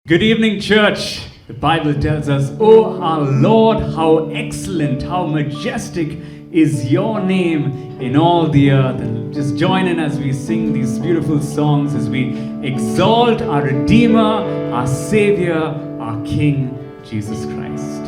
Good evening, church. The Bible tells us, "Oh, our Lord, how excellent, how majestic is your name in all the earth." And just join in as we sing these beautiful songs, as we exalt our Redeemer, our Savior, our King, Jesus Christ.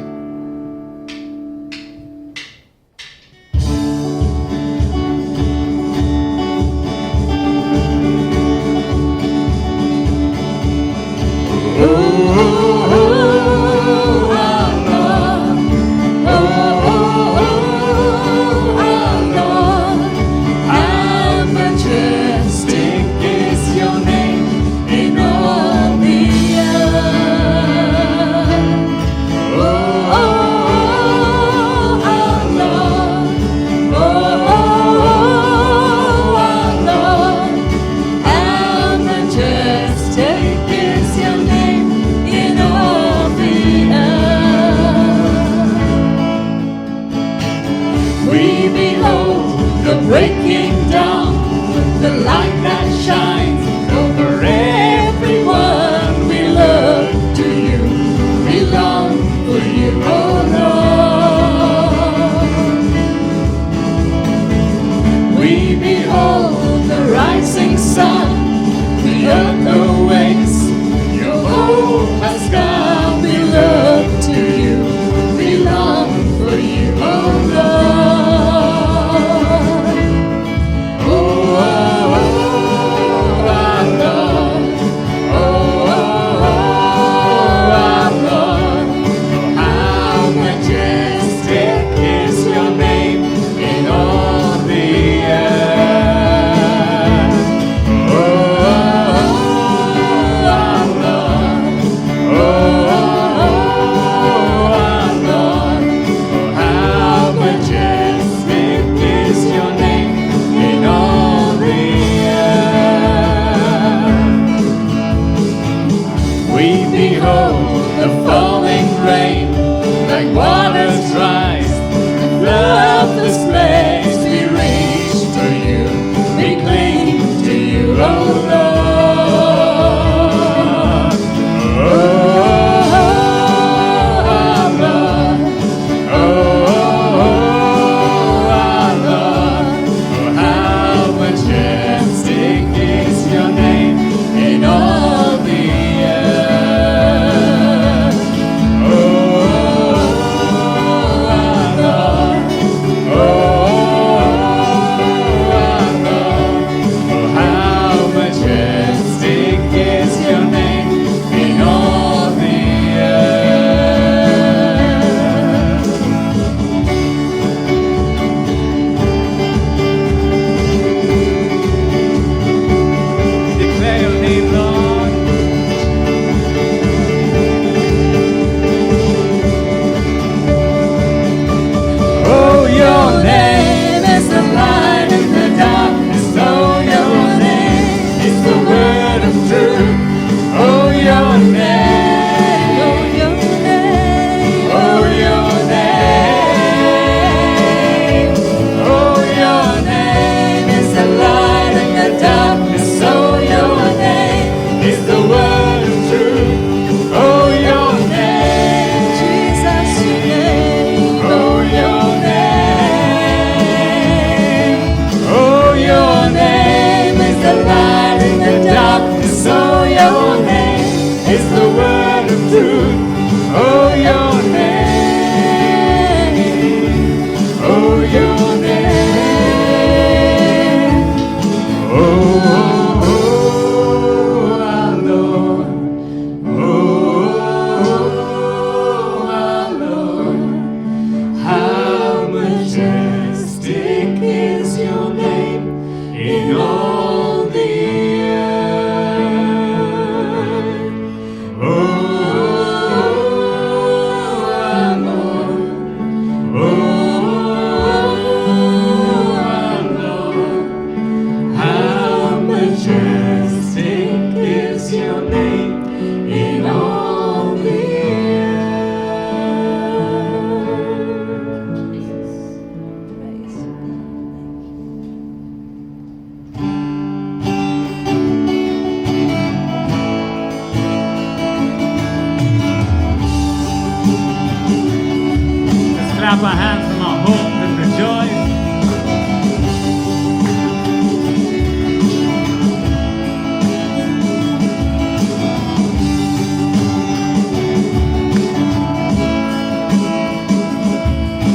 clap our hands from our homes and rejoice.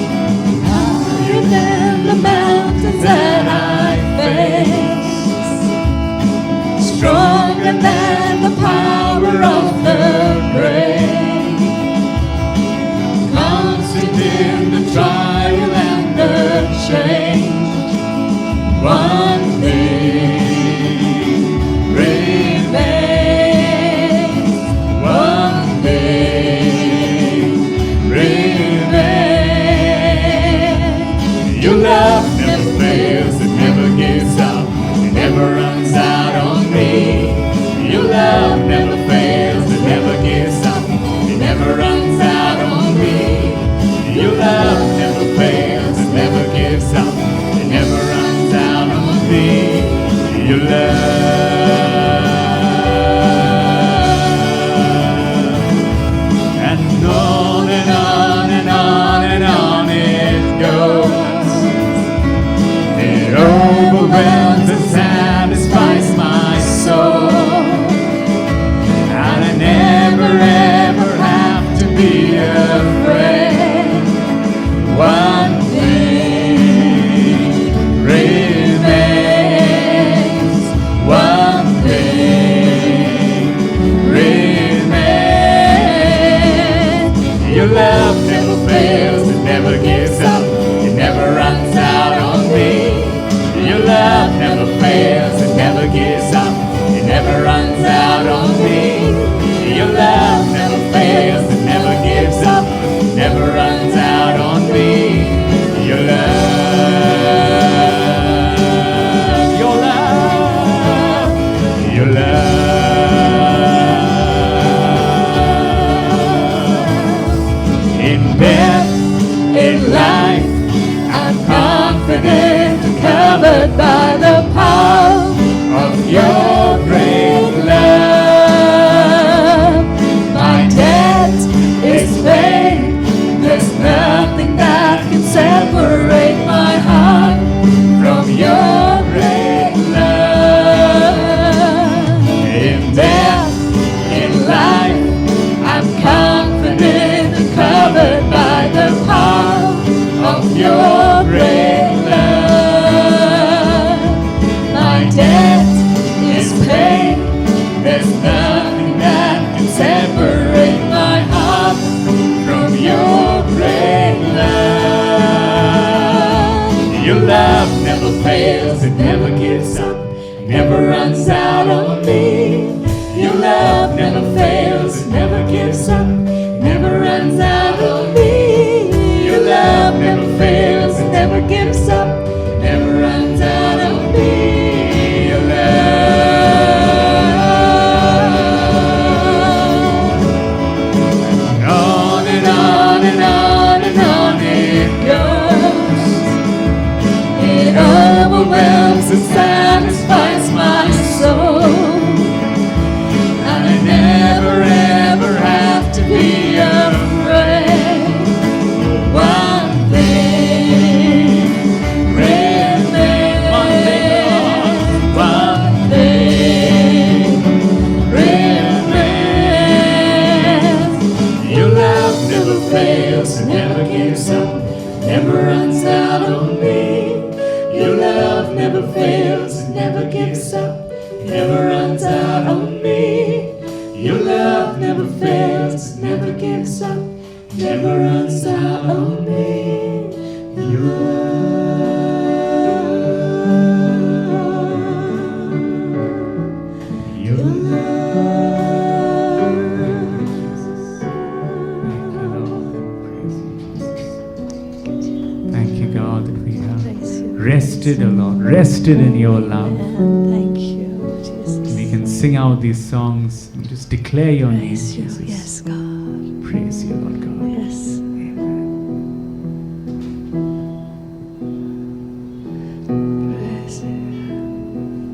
Higher than the mountains that I face, stronger than the power of the grave, constant in the trial and the change. One thing remains. One thing remains. Your love never fails, it never gives up, it never runs out on me. Your love never fails, it never gives up, it never runs out on me. Your love never fails, it never gives up, it never runs out on me. Your love. And on and on and on and on it goes. It overwhelms and satisfies my soul. And I never ever have to be afraid. One thing remains. One thing remains. Your love never fails, it never gives up, it never runs out on me. Your love never fails, it never gives up, it never runs out on me. Your love never fails, it never gives up, never runs out on me. Your love, your love, your love. In death, in life, I'm confident and covered by the power of your great love. My debt is paid. There's nothing that can separate my heart from your great love. In death, in life, I'm confident and covered by the power of your great love. My debt is paid. There's nothing that can separate my heart from your great love. Your love never fails, it never gives up, never runs out on me. Your love never fails, it never gives up, never runs out on me. Your love never fails, it never gives up, never runs out on me. Your love. On and on and on and on it goes. It overwhelms and satisfies my soul. And I never ever have to be afraid. One thing remains. One thing remains. Your love never fails, it never gives up, never runs out on me. Your love never fails, it never gives up, never runs out on me. Your love never fails, never gives up, never runs out on me. Your love, your love. Thank you, God, that we have rested, O Lord, rested in your love. Thank you, Jesus. We can sing out these songs and just declare your name, Praise you, Jesus. yes, God. Praise you, Lord God. Yes. Praise you.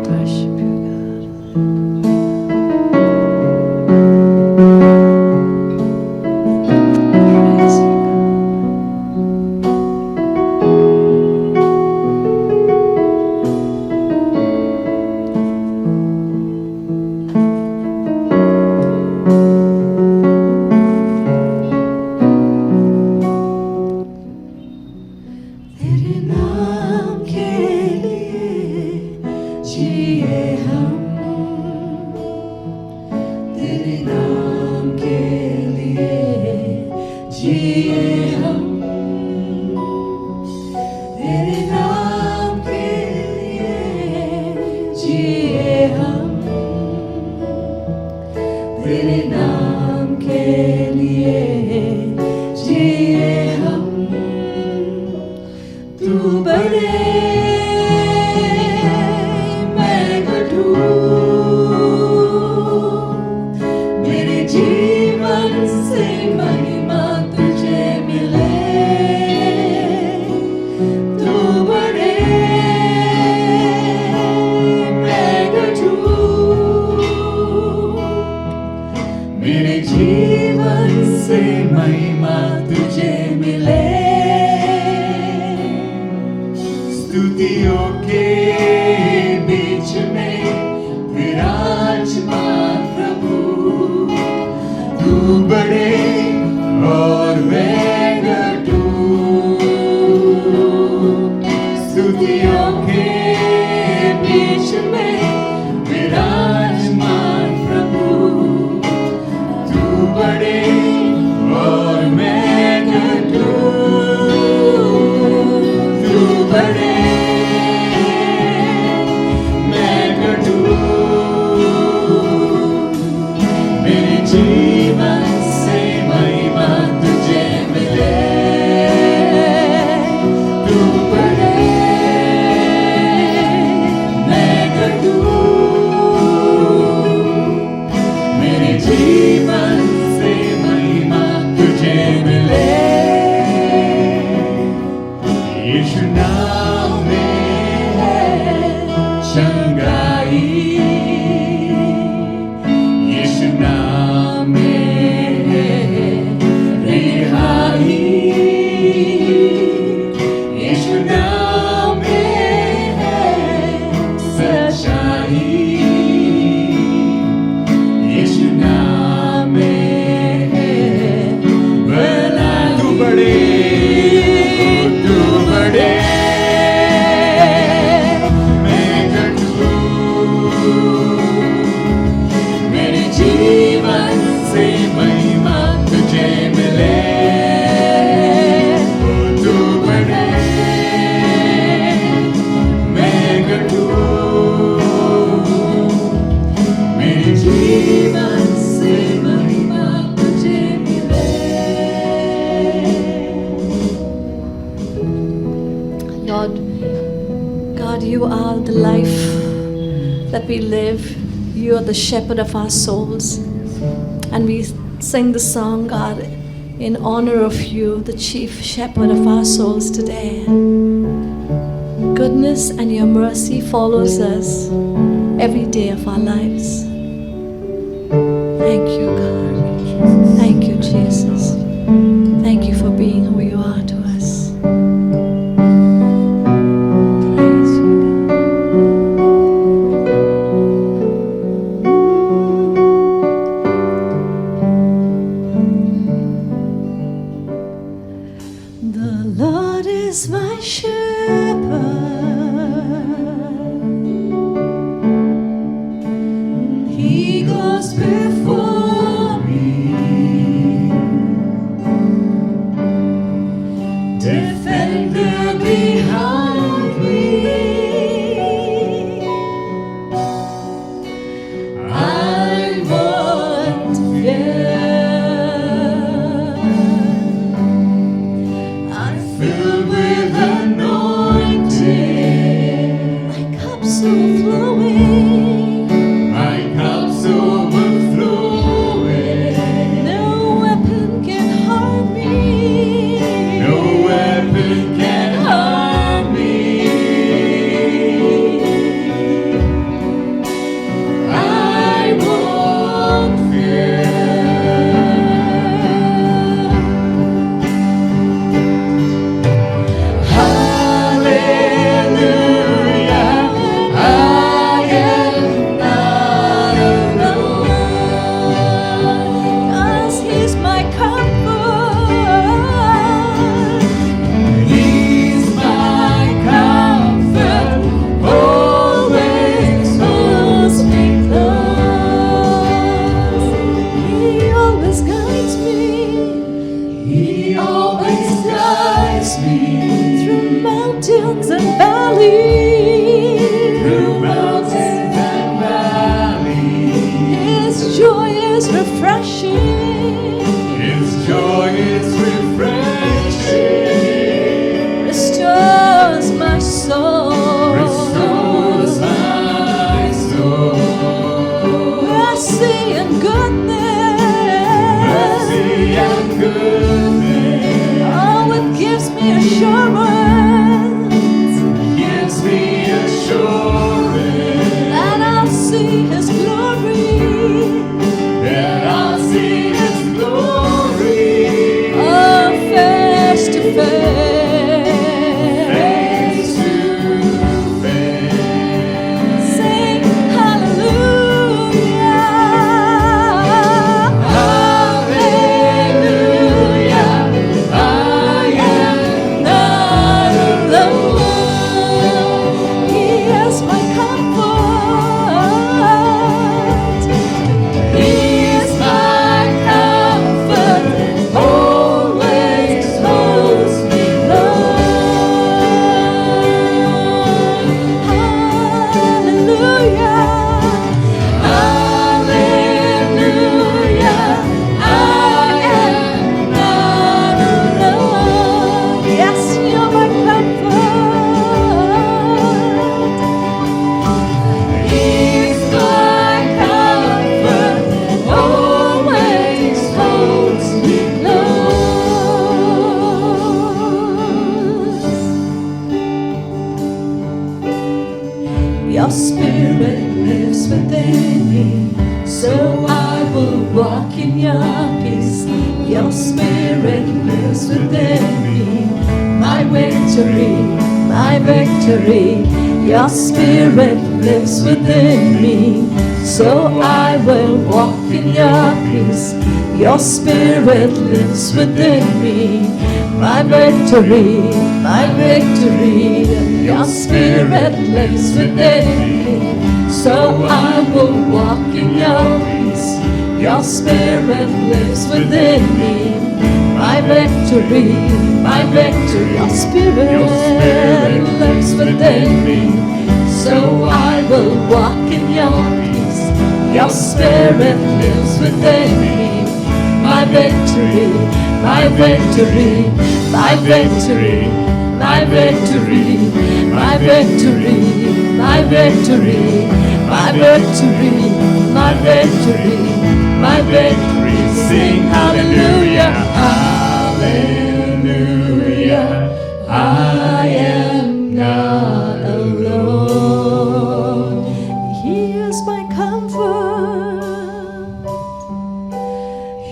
Worship you, God. बीच में विराजमान प्रभु, तू बड़े और मैं घटू, तू बड़े मैं घटू, मेरे जीवन से महिमा तुझे मिले, तू बड़े मैं घटू, मेरे जीवन से महिमा तुझे मिले। यीशु नाम में है चंगाई, यीशु नाम में है रिहाई, यीशु नाम में है सच्चाई, यीशु नाम में है भलाई। तू बड़े मैं घटू, मेरे जीवन से महिमा तुझे मिले, तू बड़े मैं घटू, मेरे जीवन से महिमा तुझे मिले। Lord God, you are the life that we live. You are the shepherd of our souls. And we sing the song, God, in honor of you, the chief shepherd of our souls today. Goodness and your mercy follows us every day of our lives. Thank you, God. Thank you, Jesus. Thank you for being who you are to us. Praise you, God. The Lord is my shepherd. He goes before me, defender behind me. I won't fear. I'm filled with anointing. My cup's overflowing. My cup's overflowing. No weapon can harm me. No weapon can harm me. I won't fear. Hallelujah, I am not alone, 'cause He's my comfort. He's my comfort, always holds me close. He always guides me. He always guides me through mountains and valleys. Through mountains and valleys. His joy is refreshing. His joy is refreshing. Restores my soul. Restores my soul. Mercy and goodness. Mercy and goodness. Oh, it gives me assurance. Gives me assurance. That I'll see His glory. That I'll see His glory. Oh, face to face. Face to face. Sing hallelujah. Hallelujah. Your spirit lives within me, so I will walk in your peace. Your spirit lives within me, my victory, my victory. Your spirit lives within me, so I will walk in your peace. Your spirit lives within me, my victory, my victory. Your spirit lives within me, so I will walk in your peace. Your spirit lives within me, my victory, my victory. Your spirit lives within me, so I will walk in your peace. Your spirit lives within me, my victory, my victory, my victory, my victory, my victory, my victory, my victory, my victory, my victory. Sing hallelujah, hallelujah. I am not alone. He is my comfort.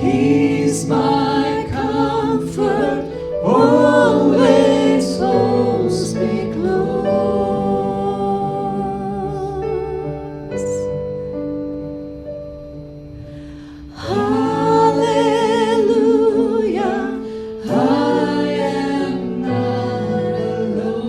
He's my comfort. Always holds me close. Hallelujah. I am not alone.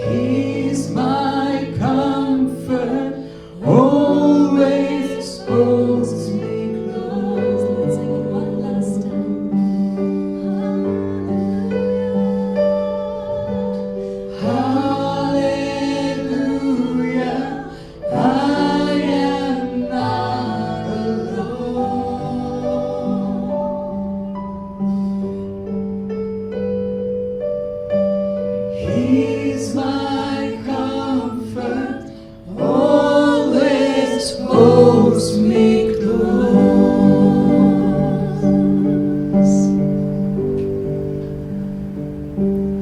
He's my comfort, always holds me close. Let's sing it one last time. Hallelujah. I am not alone. He's my comfort, always holds me close.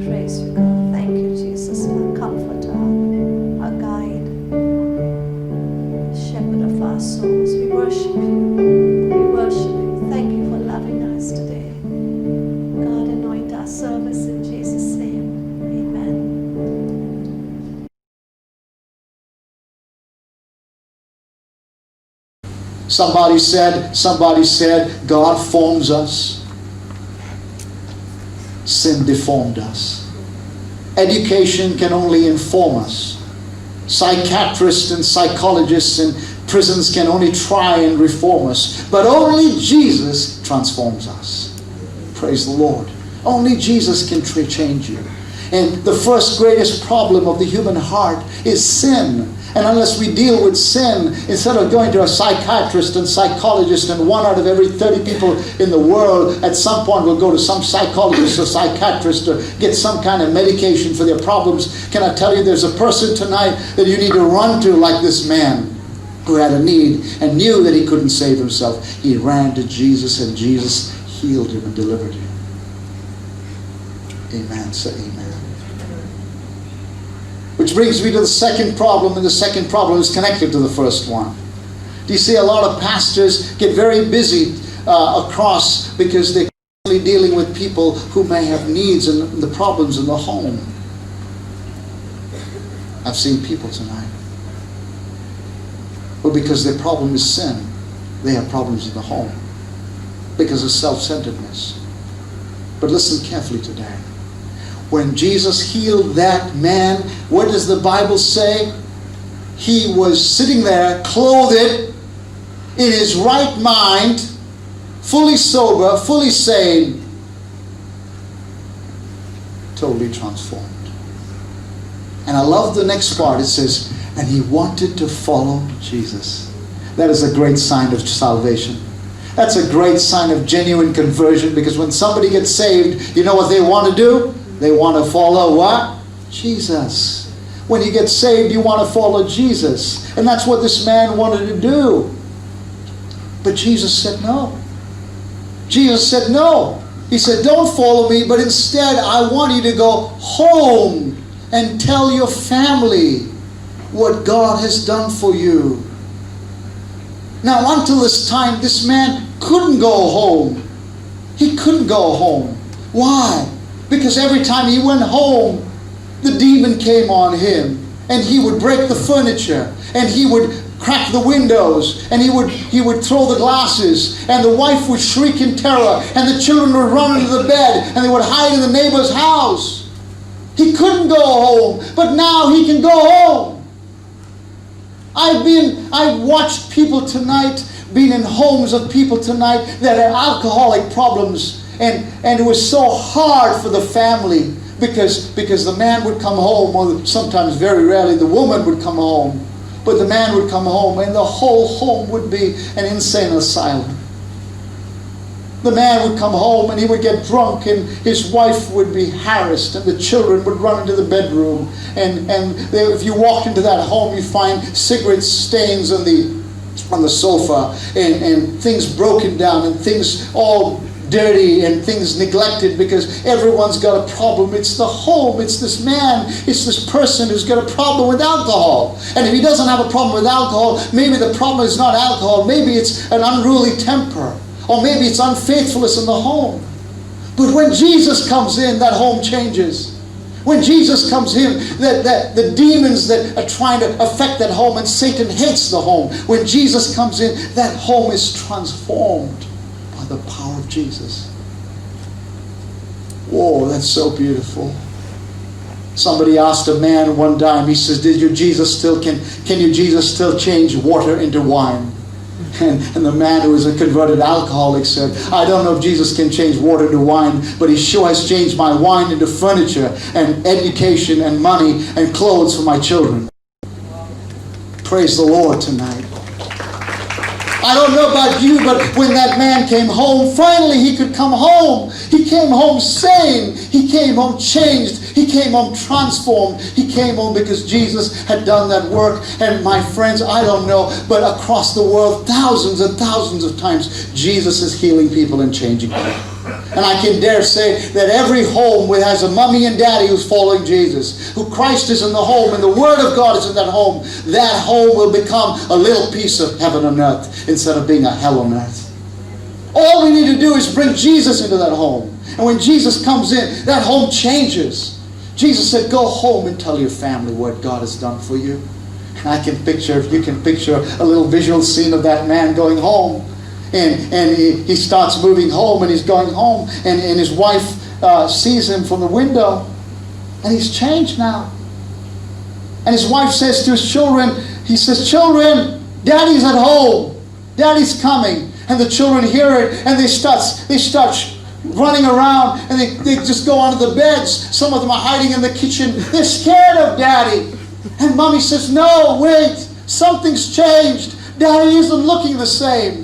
Praise you, God. Thank you, Jesus, our comforter, our guide, shepherd of our souls. We worship you. We worship you. Thank you for loving us today. God, anoint our service in Jesus' name. Amen. Somebody said, God forms us. Sin deformed us. Education can only inform us. Psychiatrists and psychologists and prisons can only try and reform us. But only Jesus transforms us. Praise the Lord. Only Jesus can change you. And the first greatest problem of the human heart is sin. And unless we deal with sin, instead of going to a psychiatrist and psychologist, and 1 out of every 30 people in the world at some point will go to some psychologist or psychiatrist or get some kind of medication for their problems, can I tell you there's a person tonight that you need to run to, like this man who had a need and knew that he couldn't save himself. He ran to Jesus, and Jesus healed him and delivered him. Amen. Say amen. Which brings me to the second problem, and the second problem is connected to the first one. Do you see, a lot of pastors get very busy across because they're constantly dealing with people who may have needs and the problems in the home. I've seen people tonight. Well, because their problem is sin, they have problems in the home because of self-centeredness. But listen carefully today. When Jesus healed that man, what does the Bible say? He was sitting there, clothed, in his right mind, fully sober, fully sane, totally transformed. And I love the next part. It says, and he wanted to follow Jesus. That is a great sign of salvation. That's a great sign of genuine conversion, because when somebody gets saved, you know what they want to do? They want to follow what? Jesus. When you get saved, you want to follow Jesus. And that's what this man wanted to do. But Jesus said no. Jesus said no. He said, don't follow me, but instead I want you to go home and tell your family what God has done for you. Now, until this time, this man couldn't go home. He couldn't go home. Why? Because every time he went home, the demon came on him, and he would break the furniture, and he would crack the windows, and he would throw the glasses, and the wife would shriek in terror, and the children would run into the bed, and they would hide in the neighbor's house. He couldn't go home, but now he can go home. I've watched people tonight, been in homes of people tonight that had alcoholic problems, and it was so hard for the family because the man would come home, or sometimes very rarely the woman would come home, but the man would come home and the whole home would be an insane asylum. The man would come home and he would get drunk, and his wife would be harassed, and the children would run into the bedroom, and if you walked into that home, you find cigarette stains on the sofa, and things broken down, and things all dirty, and things neglected, because everyone's got a problem. It's the home, it's this man, it's this person who's got a problem with alcohol. And if he doesn't have a problem with alcohol, maybe the problem is not alcohol, maybe it's an unruly temper, or maybe it's unfaithfulness in the home. But when Jesus comes in, that home changes. When Jesus comes in, the demons that are trying to affect that home, and Satan hates the home. When Jesus comes in, that home is transformed by the power of Jesus. Whoa, that's so beautiful. Somebody asked a man one time, he says, can you Jesus still change water into wine? And the man who was a converted alcoholic said, I don't know if Jesus can change water to wine, but he sure has changed my wine into furniture and education and money and clothes for my children. Praise the Lord tonight. I don't know about you, but when that man came home, finally he could come home. He came home sane. He came home changed. He came home transformed. He came home because Jesus had done that work. And my friends, I don't know, but across the world, thousands and thousands of times, Jesus is healing people and changing people. And I can dare say that every home has a mommy and daddy who's following Jesus, who Christ is in the home and the Word of God is in that home will become a little piece of heaven on earth instead of being a hell on earth. All we need to do is bring Jesus into that home. And when Jesus comes in, that home changes. Jesus said, go home and tell your family what God has done for you. And I can picture, if you can picture a little visual scene of that man going home. And he starts moving home, and he's going home, and his wife sees him from the window, and he's changed now. And his wife says to his children, he says, children, Daddy's at home. Daddy's coming. And the children hear it, and they start running around, and they just go onto the beds. Some of them are hiding in the kitchen. They're scared of Daddy. And Mommy says, no, wait, something's changed. Daddy isn't looking the same.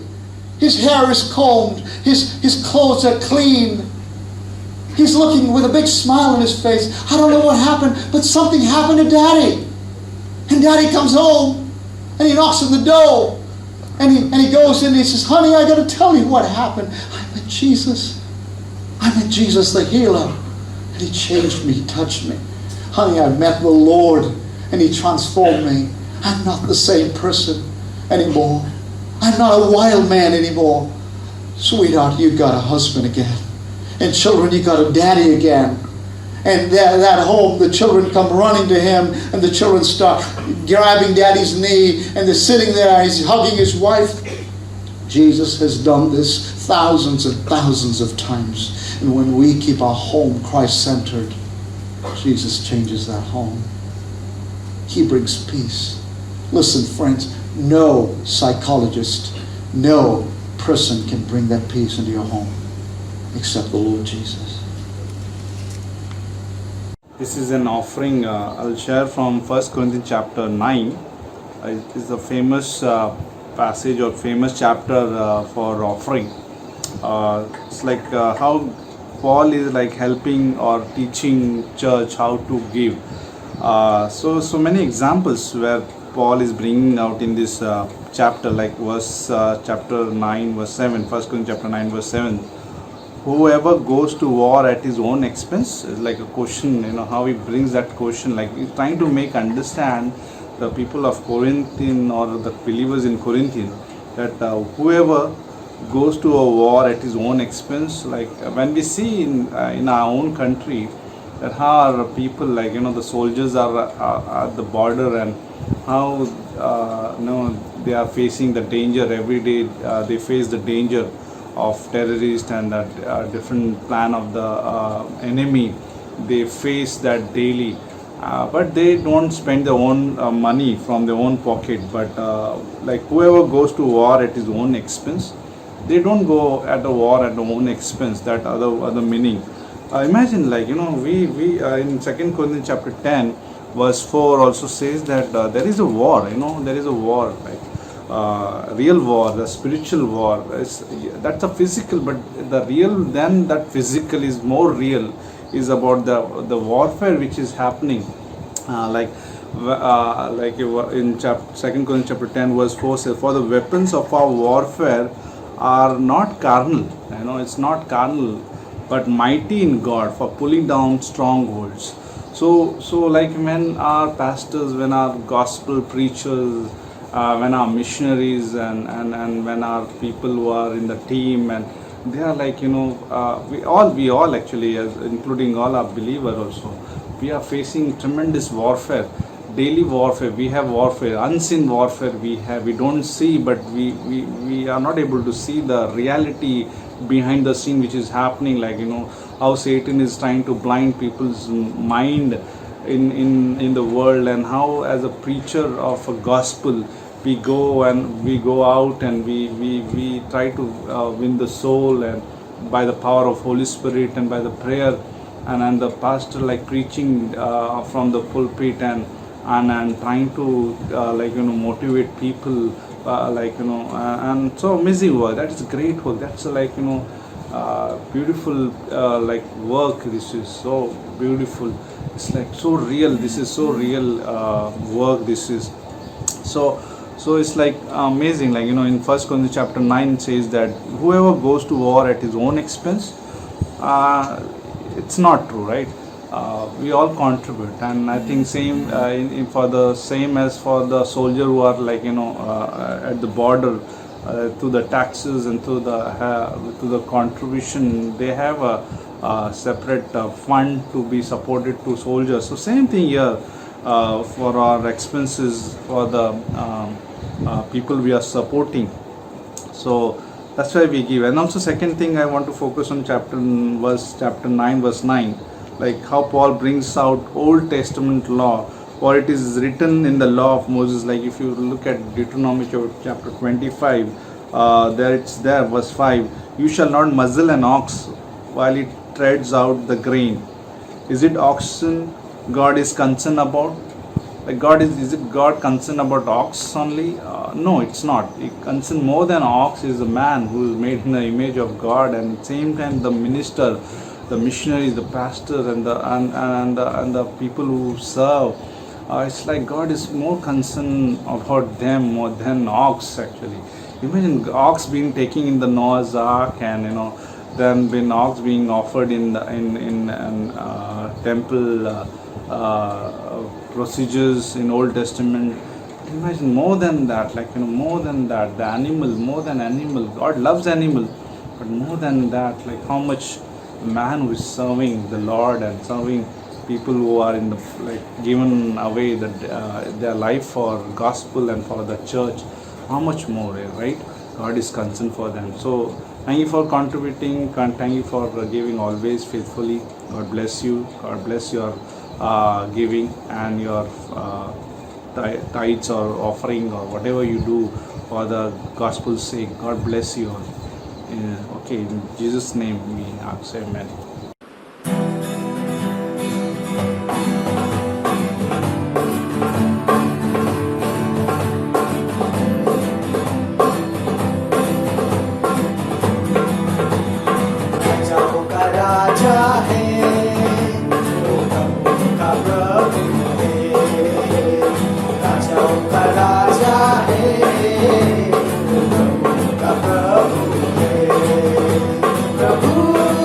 His hair is combed. His clothes are clean. He's looking with a big smile on his face. I don't know what happened, but something happened to Daddy. And Daddy comes home, and he knocks on the door. And he goes in and he says, honey, I got to tell you what happened. I met Jesus. I met Jesus the healer. And he changed me, he touched me. Honey, I met the Lord, and he transformed me. I'm not the same person anymore. I'm not a wild man anymore. Sweetheart, you got a husband again. And children, you got a daddy again. And that home, the children come running to him, and the children start grabbing Daddy's knee, and they're sitting there, and he's hugging his wife. Jesus has done this thousands and thousands of times. And when we keep our home Christ-centered, Jesus changes that home. He brings peace. Listen, friends, no psychologist, no person can bring that peace into your home except the Lord Jesus. This is an offering I'll share from 1 Corinthians chapter 9. It is a famous passage or famous chapter for offering. It's like how Paul is like helping or teaching church how to give. So many examples where Paul is bringing out in this chapter, like chapter 9 verse 7, 1 Corinthians chapter 9 verse 7. whoever goes to war at his own expense, is like a question, how he brings that question, like he's trying to make understand the people of Corinthian or the believers in Corinthian that whoever goes to a war at his own expense, like when we see in our own country that how our people, like the soldiers are at the border, and how they are facing the danger every day. They face the danger of terrorists and different plan of the enemy. They face that daily, but they don't spend their own money from their own pocket. But like whoever goes to war at his own expense, they don't go at a war at their own expense. That other meaning. Imagine, like we in 2 Corinthians chapter 10 verse 4 also says that there is a war. There is a war, like real war, the spiritual war. That's a physical, but the real than that physical is more real. Is about the warfare which is happening. Like in 2 Corinthians chapter 10 verse 4 says, "For the weapons of our warfare are not carnal." It's not carnal, but mighty in God for pulling down strongholds. So like when our pastors, when our gospel preachers, when our missionaries, and when our people who are in the team, and they are like we all actually, as including all our believers also, we are facing tremendous warfare, daily warfare. We have warfare, unseen warfare. We don't see, but we are not able to see the reality behind the scene which is happening, like how Satan is trying to blind people's mind in the world, and how as a preacher of a gospel we go out and we try to win the soul, and by the power of Holy Spirit and by the prayer, and the pastor like preaching from the pulpit, and trying to motivate people, and so amazing work. That is great work. That's beautiful like work. This is so beautiful. It's like so real. This is so real work. This is so it's like amazing. Like in 1 Corinthians chapter 9 says that whoever goes to war at his own expense, it's not true, right? We all contribute, and I think same for the same as for the soldier who are like at the border, to the taxes and to the contribution, they have a separate fund to be supported to soldiers. So same thing here for our expenses for the people we are supporting. So that's why we give. And also second thing I want to focus on chapter 9 verse 9. Like how Paul brings out Old Testament law, for it is written in the law of Moses. Like if you look at Deuteronomy chapter 25, there verse 5, "You shall not muzzle an ox while it treads out the grain." Is it oxen God is concerned about? Like is it God concerned about ox only? No, it's not. It concerned more than ox is a man who is made in the image of God, and at the same time the minister, the missionaries, the pastor, and the people who serve. It's like God is more concerned about them more than ox actually. Imagine ox being taken in the Noah's Ark, and then when ox being offered in temple procedures in Old Testament. Imagine more than that, like more than that, the animal, more than animal. God loves animal, but more than that, like how much man who is serving the Lord and serving people who are in the given away their life for gospel and for the church, how much more, right? God is concerned for them. So thank you for contributing, thank you for giving always faithfully. God bless you. God bless your giving and your tithes or offering or whatever you do for the gospel's sake. God bless you all. Okay, in Jesus' name we ask, amen. प्रभु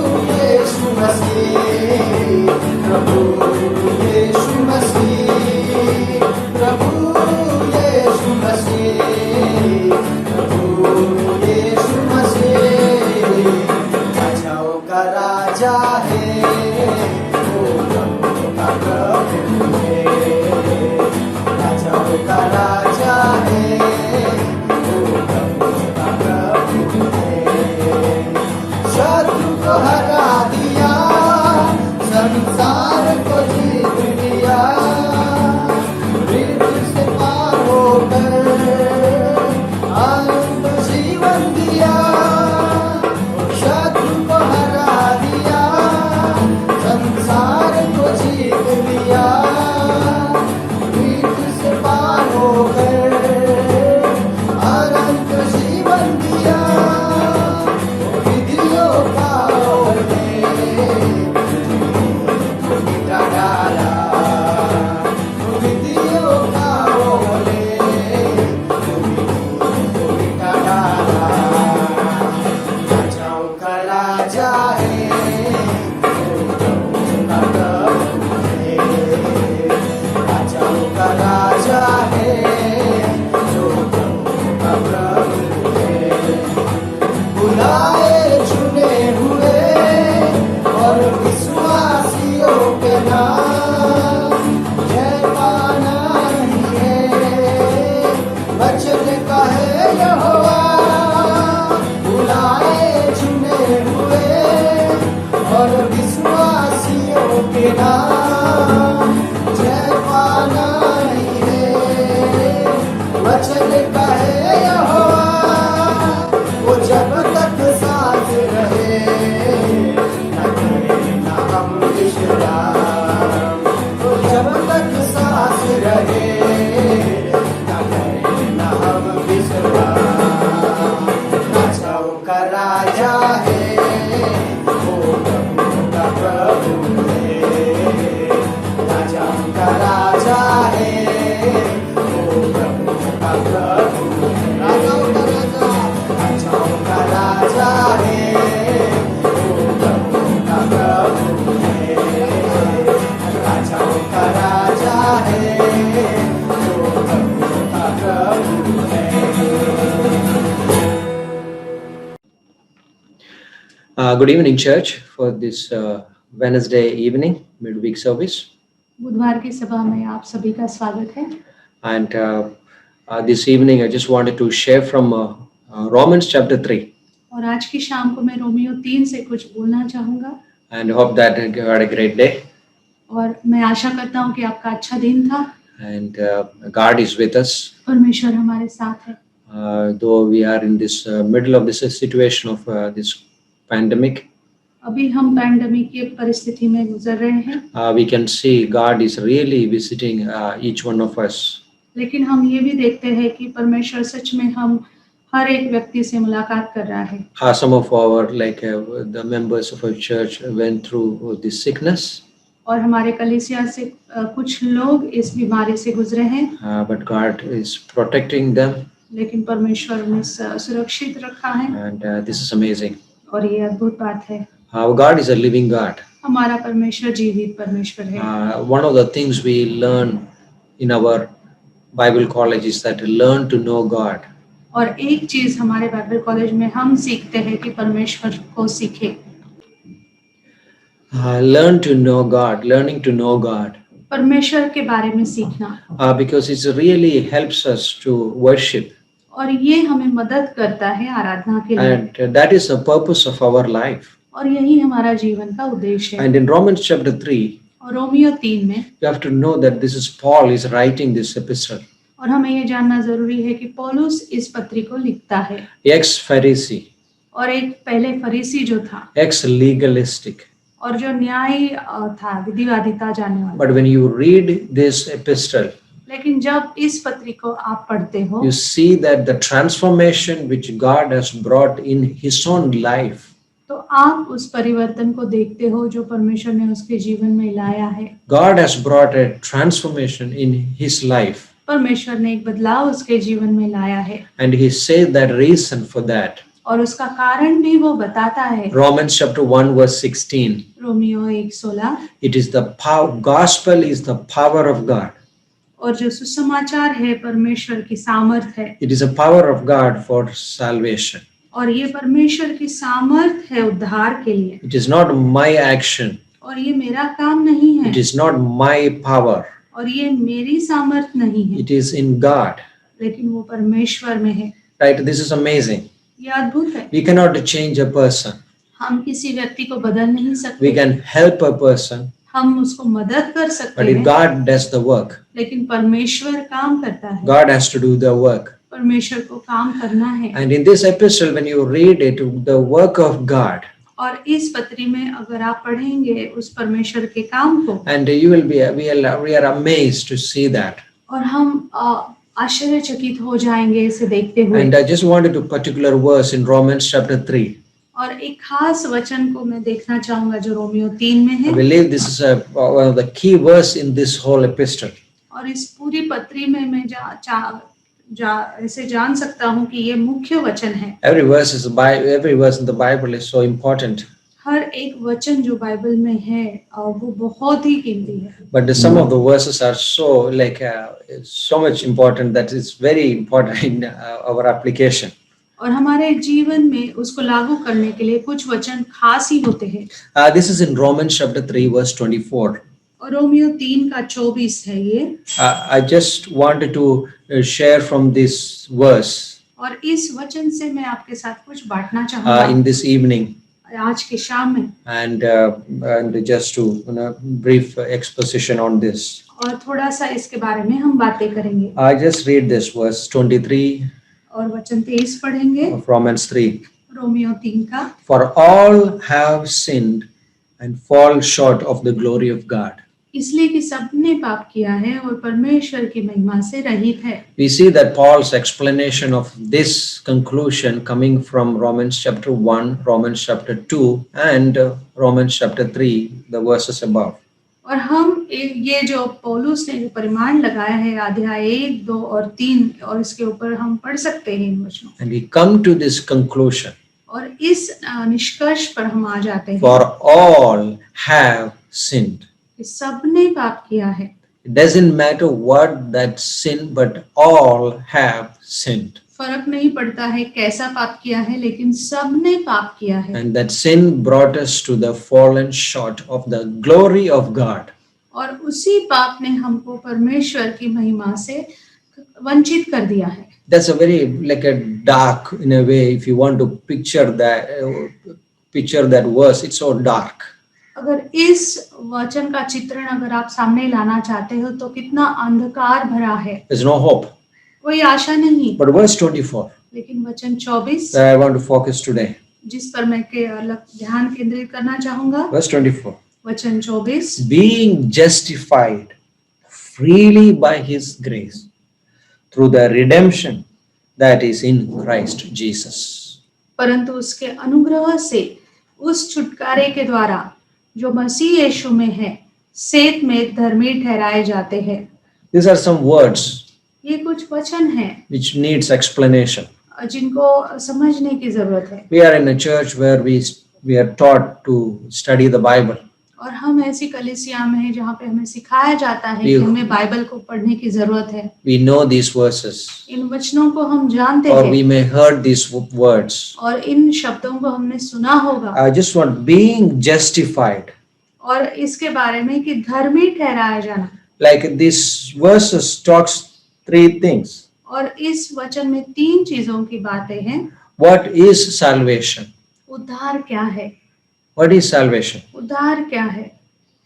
विश्वासियों के नाम जय पाना ही है। वचन कहे यहोवा, वो जब तक सांस रहे न करे न हम विश्राम। वो जब तक सांस रहे न करे न हम विश्राम। राजाओं का राजा है, वो प्रभु का प्रभु है। राजाओं का राजा है, वो प्रभु का प्रभु है। राजाओं का राजा, राजाओं का राजा है, वो प्रभु का प्रभु है। राजाओं का राजा है, वो प्रभु का प्रभु है। Good evening, church, for this Wednesday evening midweek service. बुधवार की सभा में आप सभी का स्वागत है। And this evening, I just wanted to share from Romans chapter 3. और आज की शाम को मैं रोमियो 3 से कुछ बोलना चाहूँगा। And hope that you had a great day. और मैं आशा करता हूँ कि आपका अच्छा दिन था। And God is with us. परमेश्वर हमारे साथ है। Though we are in this middle of this situation of this pandemic, अभी हम पैंडेमिक की परिस्थिति में गुजर रहे हैं, we can see God is really visiting each one of us. लेकिन हम ये भी देखते हैं कि परमेश्वर सच में हम हर एक व्यक्ति से मुलाकात कर रहा है। Some of our the members of our church went through this sickness. और हमारे कलीसिया से कुछ लोग इस बीमारी से गुजरे हैं, But God is protecting them, लेकिन परमेश्वर उन्हें सुरक्षित रखा है। and this is amazing. और ये अद्भुत बात है। Our God is a living God. हमारा परमेश्वर जीवित परमेश्वर है। One of the things we learn in our Bible college is that learn to know God. और एक चीज हमारे बाइबल कॉलेज में हम सीखते हैं कि परमेश्वर को सीखे। Learn to know God, learning to know God. परमेश्वर के बारे में सीखना। Because it really helps us to worship. और ये हमें मदद करता है आराधना के लिए। And that is the purpose of our life. और यही हमारा जीवन का उद्देश्य है। And in Romans chapter 3, और रोमियो 3 में you have to know that this is Paul is writing this epistle. और हमें ये जानना जरूरी है कि पौलुस इस पत्री को लिखता है। Ex-Pharisee, और एक पहले फरीसी जो था, ex-legalistic. और जो न्याय था, विधिवादिता जानने वाला। But when you read this epistle, लेकिन जब इस पत्री को आप पढ़ते हो, you see that the transformation which God has brought in his own life, तो आप उस परिवर्तन को देखते हो जो परमेश्वर ने उसके जीवन में लाया है। God has brought a transformation in his life. परमेश्वर ने एक बदलाव उसके जीवन में लाया है। And he said that reason for that. और उसका कारण भी वो बताता है। Romans chapter 1 verse 16. Romeo 1:16। It is the power, gospel is the power of God. और जो सुसमाचार है परमेश्वर की सामर्थ है। It is a power of God for salvation. और ये परमेश्वर की सामर्थ है उद्धार के लिए। It is not my action. और ये मेरा काम नहीं है। It is not my power. और ये मेरी सामर्थ नहीं है। It is in God. लेकिन वो परमेश्वर में है। Right? This is amazing. ये अद्भुत है। We cannot change a person. हम किसी व्यक्ति को बदल नहीं सकते। We can help a person. हम उसको मदद कर सकते But if हैं। God does the work, लेकिन परमेश्वर काम करता है। God has to do the work. परमेश्वर को काम करना है। And in this epistle, when you read it, the work of God, और इस पत्री में अगर आप पढ़ेंगे उस परमेश्वर के काम को, and you will be, we are amazed to see that. और हम आश्चर्यचकित हो जाएंगे इसे देखते हुए। And I just wanted to particular verse in Romans chapter 3. और एक खास वचन को मैं देखना चाहूंगा जो रोमियो 3 में है। I believe this is one of the key verse in this whole epistle. और इस पूरी पत्री में मैं ऐसे जान सकता हूँ कि ये मुख्य वचन है। Every verse in the Bible is so important. हर एक वचन जो बाइबल में है वो बहुत ही कीमती है। But some of the verses are so so much important that it's very important in our application. और हमारे जीवन में उसको लागू करने के लिए कुछ वचन खास ही होते हैं। This is in Romans chapter 3 verse 24. और रोमियो 3 का 24 है ये। I just wanted to share from this verse और इस वचन से मैं आपके साथ कुछ बांटना चाहूंगा in this evening. आज की शाम में। And just to brief exposition on this, और थोड़ा सा इसके बारे में हम बातें करेंगे। I just read this verse 23 और वचन 23 पढ़ेंगे of Romans 3. रोमियो 3 का। For all have sinned and fall short of the glory of God. इसलिए कि सबने पाप किया है और परमेश्वर की महिमा से रहित है। We see that Paul's explanation of this conclusion coming from Romans chapter 1, Romans chapter 2 and Romans chapter 3, the verses above. और हम ये जो पौलुस ने जो परिमाण लगाया है अध्याय 1, 2 और 3 और इसके ऊपर हम पढ़ सकते हैं इन वचनों। And we come to this conclusion. और इस निष्कर्ष पर हम आ जाते हैं। For all have sinned. सबने पाप किया है। It doesn't matter what that sin, but all have sinned. फर्क नहीं पड़ता है कैसा पाप किया है, लेकिन सबने पाप किया है। And that sin brought us to the fallen short of the glory of God. और उसी पाप ने हमको परमेश्वर की महिमा से वंचित कर दिया है। That's a very like a dark in a way. If you want to picture that verse, it's so dark. अगर इस वचन का चित्रण अगर आप सामने लाना चाहते हो तो कितना अंधकार भरा है। There's no hope. कोई आशा नहीं। But verse 24, लेकिन वचन 24 that I want to focus today. जिस पर मैं ध्यान केंद्रित करना चाहूंगा। Verse 24. वचन 24 Being justified freely by His grace through the redemption that is in Christ Jesus. परंतु उसके अनुग्रह से उस छुटकारे के द्वारा जो मसीह यीशु में है सेत में धर्मी ठहराए जाते हैं। These are some words ये कुछ वचन हैं which needs explanation. जिनको समझने की जरूरत है। We are in a church where we are taught to study the Bible. और हम ऐसी कलीसिया में हैं जहाँ पे हमें सिखाया जाता है कि हमें बाइबल को पढ़ने की जरूरत है। We know these verses. इन वचनों को हम जानते Or हैं। we may heard these words. और इन शब्दों को हमने सुना होगा। I just want being justified. और इसके बारे में कि धर्मी ठहराया जाना। Like this verses talks 3 things. और इस वचन में 3 चीजों की बातें हैं। What is salvation? उद्धार क्या है? What is salvation? उद्धार क्या है?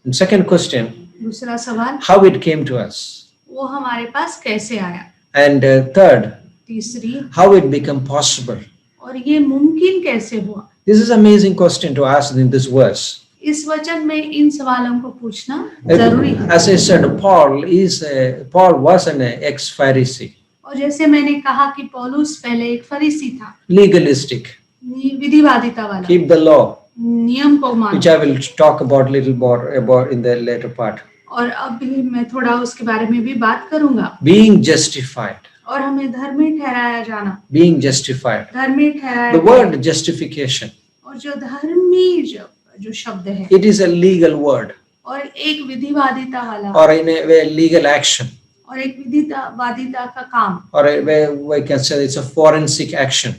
And second question, दूसरा सवाल, how it came to us? वो हमारे पास कैसे आया? And third, तीसरी, how it became possible? और ये मुमकिन कैसे हुआ? This is an amazing question to ask in this verse. इस वचन में इन सवालों को पूछना जरूरी है। As I said, Paul was an ex-Pharisee. और जैसे मैंने कहा कि पौलुस पहले एक फरीसी था, Legalistic, विधिवादिता वाला, keep the law, नियम को which I मानना। will talk about little more about in the later part. और अभी मैं थोड़ा उसके बारे में भी बात करूंगा। Being justified, और हमें धर्मी ठहराया जाना, being justified. धर्मी ठहराया The जाना। word justification, और जो धर्मी जो शब्द है, it is a legal word, और एक विधिवादिता वाला, or in a way legal action, और एक विधिवादिता का काम, or a way we can say it's a forensic action.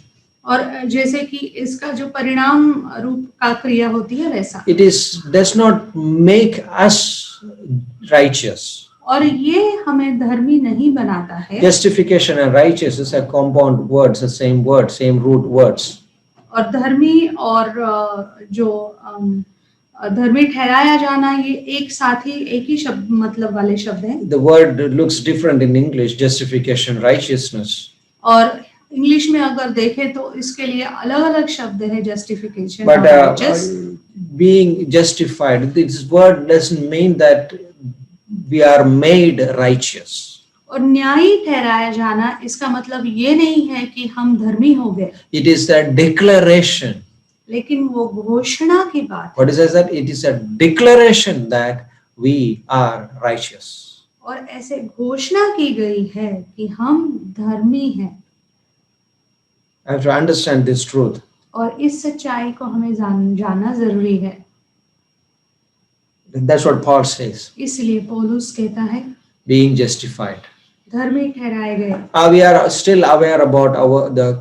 और जैसे कि इसका जो परिणाम रूप का क्रिया होती है वैसा। It does not make us righteous. और ये हमें धर्मी नहीं बनाता है। Justification and righteous is a compound words, the same word, same root words. और धर्मी और जो धर्मी ठहराया जाना ये एक साथ ही एक ही शब्द मतलब वाले शब्द हैं। The word looks different in English, justification, righteousness. और इंग्लिश में अगर देखें तो इसके लिए अलग-अलग शब्द है, जस्टिफिकेशन But और righteous। being justified, this word doesn't mean that we are made righteous. और न्यायी ठहराया जाना इसका मतलब ये नहीं है कि हम धर्मी हो गए, It is a declaration. लेकिन वो घोषणा की बात। What is that? It is a declaration that we are righteous. और ऐसे घोषणा की गई है कि हम धर्मी हैं। I have to understand this truth. और इस सच्चाई को हमें जानना जरूरी है। That's what Paul says. इसलिए पौलुस कहता है Being justified. धर्मी ठहराए गए। We are still aware about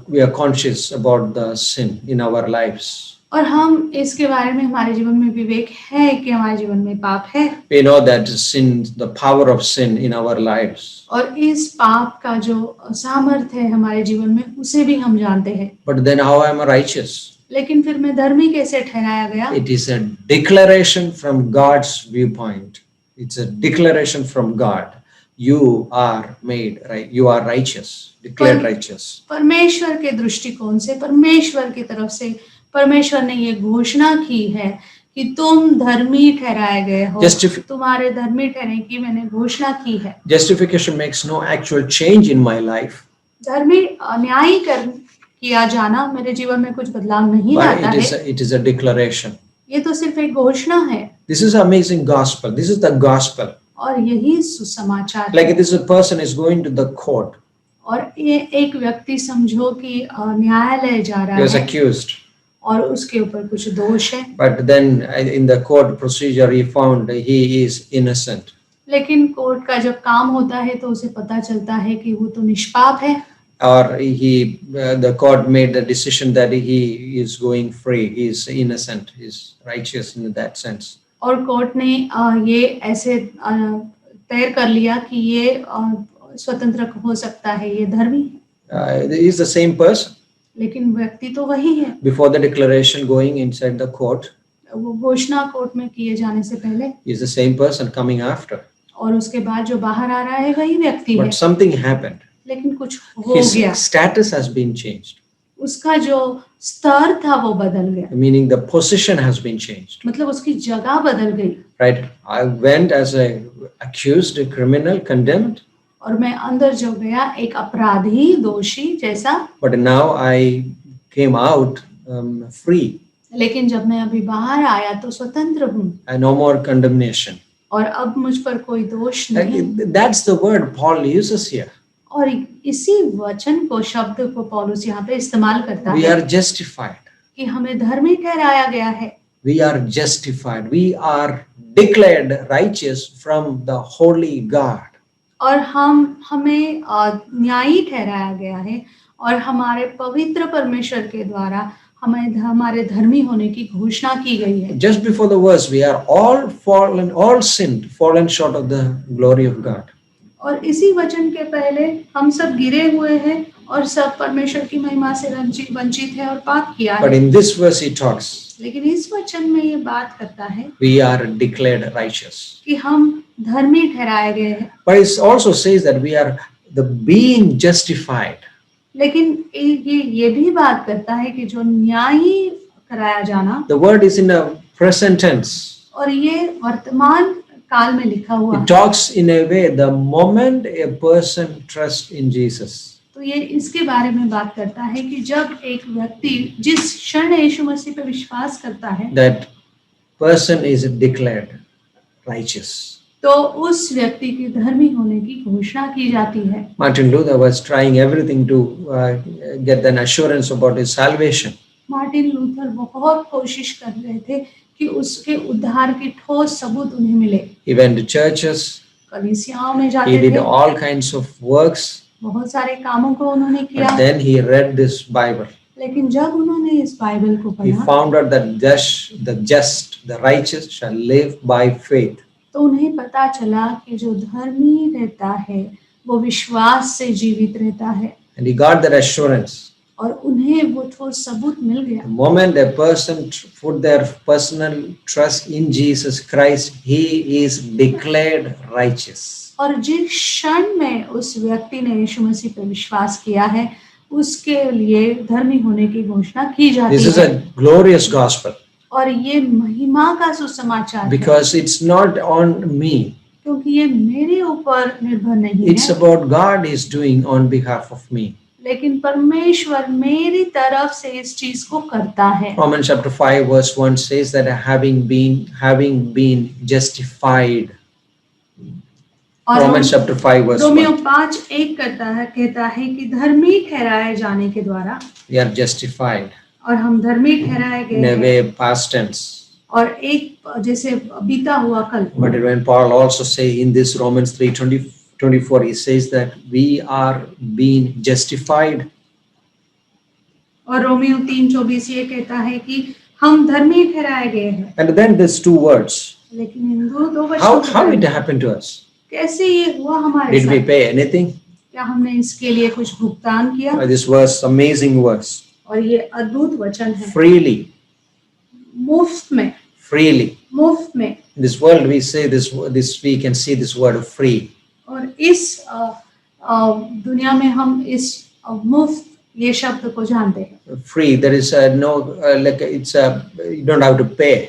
we are conscious about the sin in our lives. और हम इसके बारे में हमारे जीवन में विवेक है कि हमारे जीवन में पाप है। We know that sin, the power of sin in our lives. और इस पाप का जो सामर्थ्य है हमारे जीवन में उसे भी हम जानते हैं। But then how am I righteous? लेकिन फिर मैं धर्मी कैसे ठहराया गया? It is a declaration from God's viewpoint. It's a declaration from God. You are made right. You are righteous, declared righteous. परमेश्वर के दृष्टिकोण से, परमेश्वर की तरफ से परमेश्वर ने ये घोषणा की है कि तुम धर्मी ठहराए गए हो। तुम्हारे धर्मी ठहरने की मैंने घोषणा की है। Justification makes no actual change in my life. धर्मी न्याय किया जाना मेरे जीवन में कुछ बदलाव नहीं लाता है। It is a declaration. ये तो सिर्फ एक घोषणा है। This is amazing gospel. This is the gospel. और यही सुसमाचार है। Like this person is going to the court. और ये एक व्यक्ति समझो कि न्यायालय जा रहा है। He was accused. और उसके ऊपर कुछ दोष है। But then in the court procedure he found he is innocent. लेकिन कोर्ट का जब काम होता है तो उसे पता चलता है कि वो तो निष्पाप है। Or the court made the decision that he is going free. He is innocent. He is righteous in that sense. और कोर्ट ने ये ऐसे तय कर लिया कि ये स्वतंत्र हो सकता है, ये धर्मी है। He is the same person. लेकिन व्यक्ति तो वही है। Before the declaration going inside the court, वो घोषणा कोर्ट में किए जाने से पहले he is the same person coming after. और उसके बाद जो बाहर आ रहा है वही व्यक्ति है। But something happened. लेकिन कुछ हो गया। His status has been changed. उसका जो स्तर था वो बदल गया। Meaning the position has been changed. मतलब उसकी जगह बदल गई। Right. I went as a accused, a criminal, condemned. और मैं अंदर जो गया एक अपराधी, दोषी जैसा। But now I came out free. लेकिन जब मैं अभी बाहर आया तो स्वतंत्र हूँ। And no more condemnation. और अब मुझ पर कोई दोष नहीं। That's the word Paul uses here. और इसी वचन को, शब्द को पौलुस यहाँ पे इस्तेमाल करता है। We are justified. कि हमें धर्मी ठहराया गया है। We are justified. We are declared righteous from the holy God. और हमें न्यायी ठहराया गया है और हमारे पवित्र परमेश्वर के द्वारा हमारे धर्मी होने की घोषणा की गई है। Just before the verse, we are all fallen, all sinned, fallen short of the glory of God. और इसी वचन के पहले हम सब गिरे हुए हैं और सब परमेश्वर की महिमा से वंचित है और पाप किया है। But in this verse he talks. लेकिन इस वचन में ये बात करता है We are declared righteous. कि हम धर्मी ठहराए गए हैं। But it also says that we are the being justified. लेकिन ये भी बात करता है कि जो न्यायी कराया जाना। The word is in a present tense. और ये वर्तमान काल में लिखा हुआ। It talks in a way the moment a person trusts in Jesus. तो ये इसके बारे में बात करता है कि जब एक व्यक्ति जिस क्षण यीशु मसीह पे विश्वास करता है, that person is declared righteous. तो उस व्यक्ति की धर्मी होने की घोषणा की जाती है। Martin Luther was trying everything to get an assurance about his salvation. Martin Luther बहुत कोशिश कर रहे थे कि उसके उद्धार की ठोस सबूत उन्हें मिले। He went to churches. कलीसियाओं में जाते He did थे। all kinds of works. बहुत सारे कामों को उन्होंने किया। But then he read this Bible. लेकिन जब उन्होंने इस बाइबल को He पढ़ा, found out that the just, the righteous shall live by faith. तो उन्हें पता चला कि जो धर्मी रहता है वो विश्वास से जीवित रहता है। And he got that assurance. और उन्हें वो ठोस सबूत मिल गया। The moment a person put their personal trust in Jesus Christ, he is declared righteous. और जिस क्षण में उस व्यक्ति ने यीशु मसीह पर विश्वास किया है, उसके लिए धर्मी होने की घोषणा की जाती है। This is a glorious gospel. और ये महिमा का सुसमाचार है। Because it's not on me. क्योंकि ये मेरे ऊपर निर्भर नहीं है। It's about God is doing on behalf of me. लेकिन परमेश्वर मेरी तरफ से इस चीज को करता है। Romans chapter 5 verse 1 says that having been justified. Romans chapter 5 verse 1. Romeo 5:1 कहता है कि धर्मी ठहराए जाने के द्वारा We are justified. और हम धर्मी ठहराए गए In a हैं। way past tense. और एक जैसे बीता हुआ कल। But when Paul also say in this Romans 3:24 he says that we are being justified. और रोमियो 3:24 ये कहता है कि हम धर्मी ठहराए गए हैं। And then there's two words. लेकिन इन दो वचनों How it happened to us? कैसे ये हुआ हमारे Did we साथ? pay anything? क्या हमने इसके लिए कुछ भुगतान किया? This verse, amazing verse. और ये अद्भुत वचन है। freely, मुफ्त में, freely. मुफ्त में। In this world, we say this we can see this word free. और इस दुनिया में हम इस मुफ्त ये शब्द को जानते हैं। Free, there is no like it's you don't have to pay.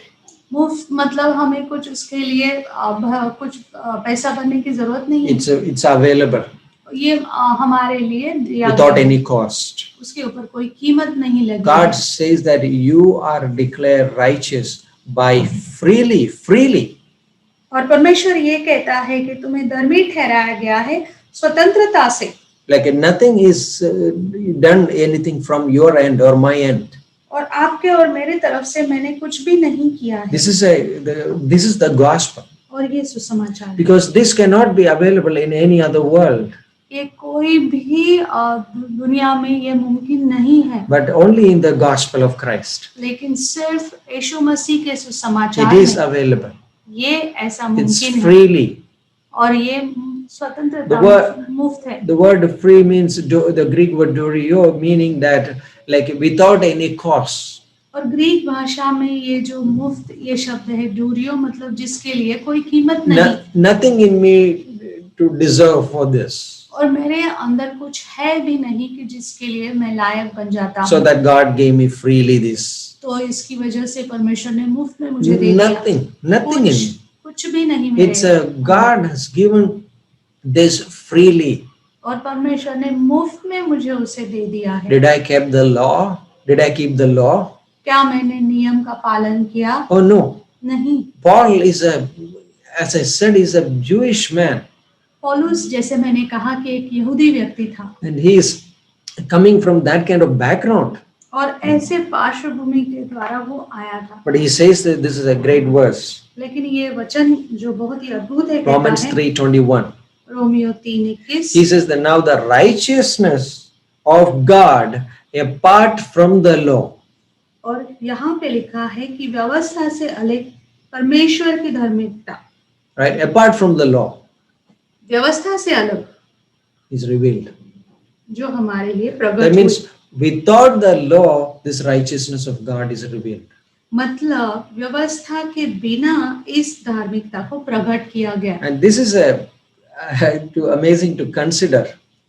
मुफ्त मतलब हमें कुछ उसके लिए कुछ पैसा भरने की जरूरत नहीं है। It's available ये हमारे लिए दिया without गया any है। cost. उसके ऊपर कोई कीमत नहीं लगी। God says that you are declared righteous by freely. और परमेश्वर ये कहता है कि तुम्हें धर्मी ठहराया गया है स्वतंत्रता से। Like nothing is done anything from your end or my end. और आपके और मेरे तरफ से मैंने कुछ भी नहीं किया है। This is the gospel. और ये सुसमाचार है। Because this cannot be available in any other world. ये कोई भी दुनिया में ये मुमकिन नहीं है। But only in the gospel of Christ. लेकिन सिर्फ यीशु मसीह के सुसमाचार It is में available. ये ऐसा It's मुमकिन है। freely. और ये स्वतंत्रता मुफ्त है। The word free means the Greek word dorio, meaning that like without any cost. और ग्रीक भाषा में ये जो मुफ्त ये शब्द है डूरियो मतलब जिसके लिए कोई कीमत नहीं। Nothing in me to deserve for this. और मेरे अंदर कुछ है भी नहीं कि जिसके लिए मैं लायक बन जाता हूँ। So that God gave me freely this. तो इसकी वजह से परमेश्वर ने मुफ्त में मुझे दे दिया। Nothing in me. कुछ भी नहीं मेरे। It's God has given this freely. और परमेश्वर ने मुफ्त में मुझे उसे दे दिया है। Did I keep the law? Did I keep the law? क्या मैंने नियम का पालन किया? Oh no. नहीं। Paul is as I said, is a Jewish man. पौलुस जैसे मैंने कहा कि एक यहूदी व्यक्ति था। And he is coming from that kind of background. और ऐसे पार्श्वभूमि के द्वारा वो आया था। But he says that this is a great verse. लेकिन ये वचन जो बहुत ही अद्भुत है Romans 3:21. Romeo 3:21। He says that now the righteousness of God apart from the law. और यहाँ पे लिखा है कि व्यवस्था से अलग परमेश्वर की धार्मिकता। Right, apart from the law. व्यवस्था से अलग is revealed. जो हमारे लिए प्रकट That means without the law, this righteousness of God is revealed. मतलब व्यवस्था के बिना इस धार्मिकता को प्रकट किया गया। And this is too amazing to consider.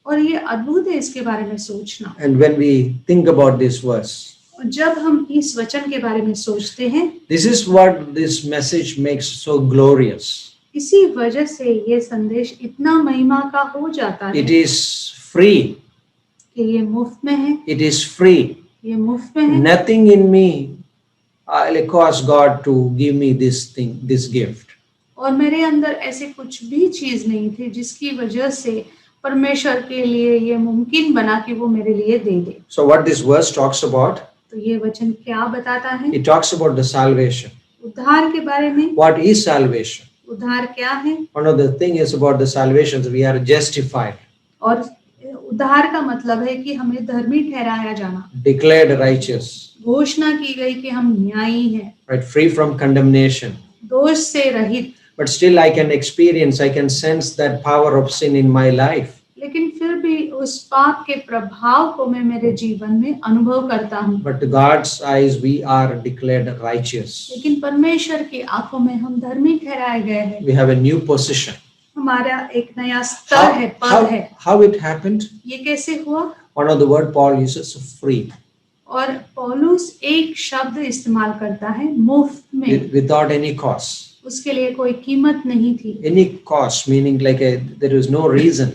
और ये अद्भुत है इसके बारे में सोचना। And when we think about this verse, और जब हम इस वचन के बारे में सोचते हैं, this is what this message makes so glorious. इसी वजह से ये संदेश इतना महिमा का हो जाता है। It is free. कि ये मुफ्त में है। It is free. ये मुफ्त में है। Nothing in me will cause God to give me this thing, this gift. और मेरे अंदर ऐसे कुछ भी चीज नहीं थी जिसकी वजह से परमेश्वर के लिए ये मुमकिन बना कि वो मेरे लिए दे दे। So what this verse talks about? तो ये वचन क्या बताता है? It talks about the salvation. उद्धार के बारे में। What is salvation? उद्धार क्या है? One of the thing is about the salvation that we are justified. और उद्धार का मतलब है कि हमें धर्मी ठहराया जाना। Declared righteous. घोषणा की गई कि हम न्यायी हैं। Right, free from condemnation. दोष से रहित। But still I can experience, I can sense that power of sin in my life. लेकिन फिर भी उस पाप के प्रभाव को मैं मेरे जीवन में अनुभव करता हूँ। But to God's eyes we are declared righteous. लेकिन परमेश्वर की आंखों में हम धर्मी ठहराए गए हैं। We have a new position. हमारा एक नया स्तर है, पद है। How it happened? ये कैसे हुआ? One of the word Paul uses, free. और पौलुस एक शब्द इस्तेमाल करता है मुफ्त में। Without any cost. उसके लिए कोई कीमत नहीं थी। Any cost meaning like there is no reason.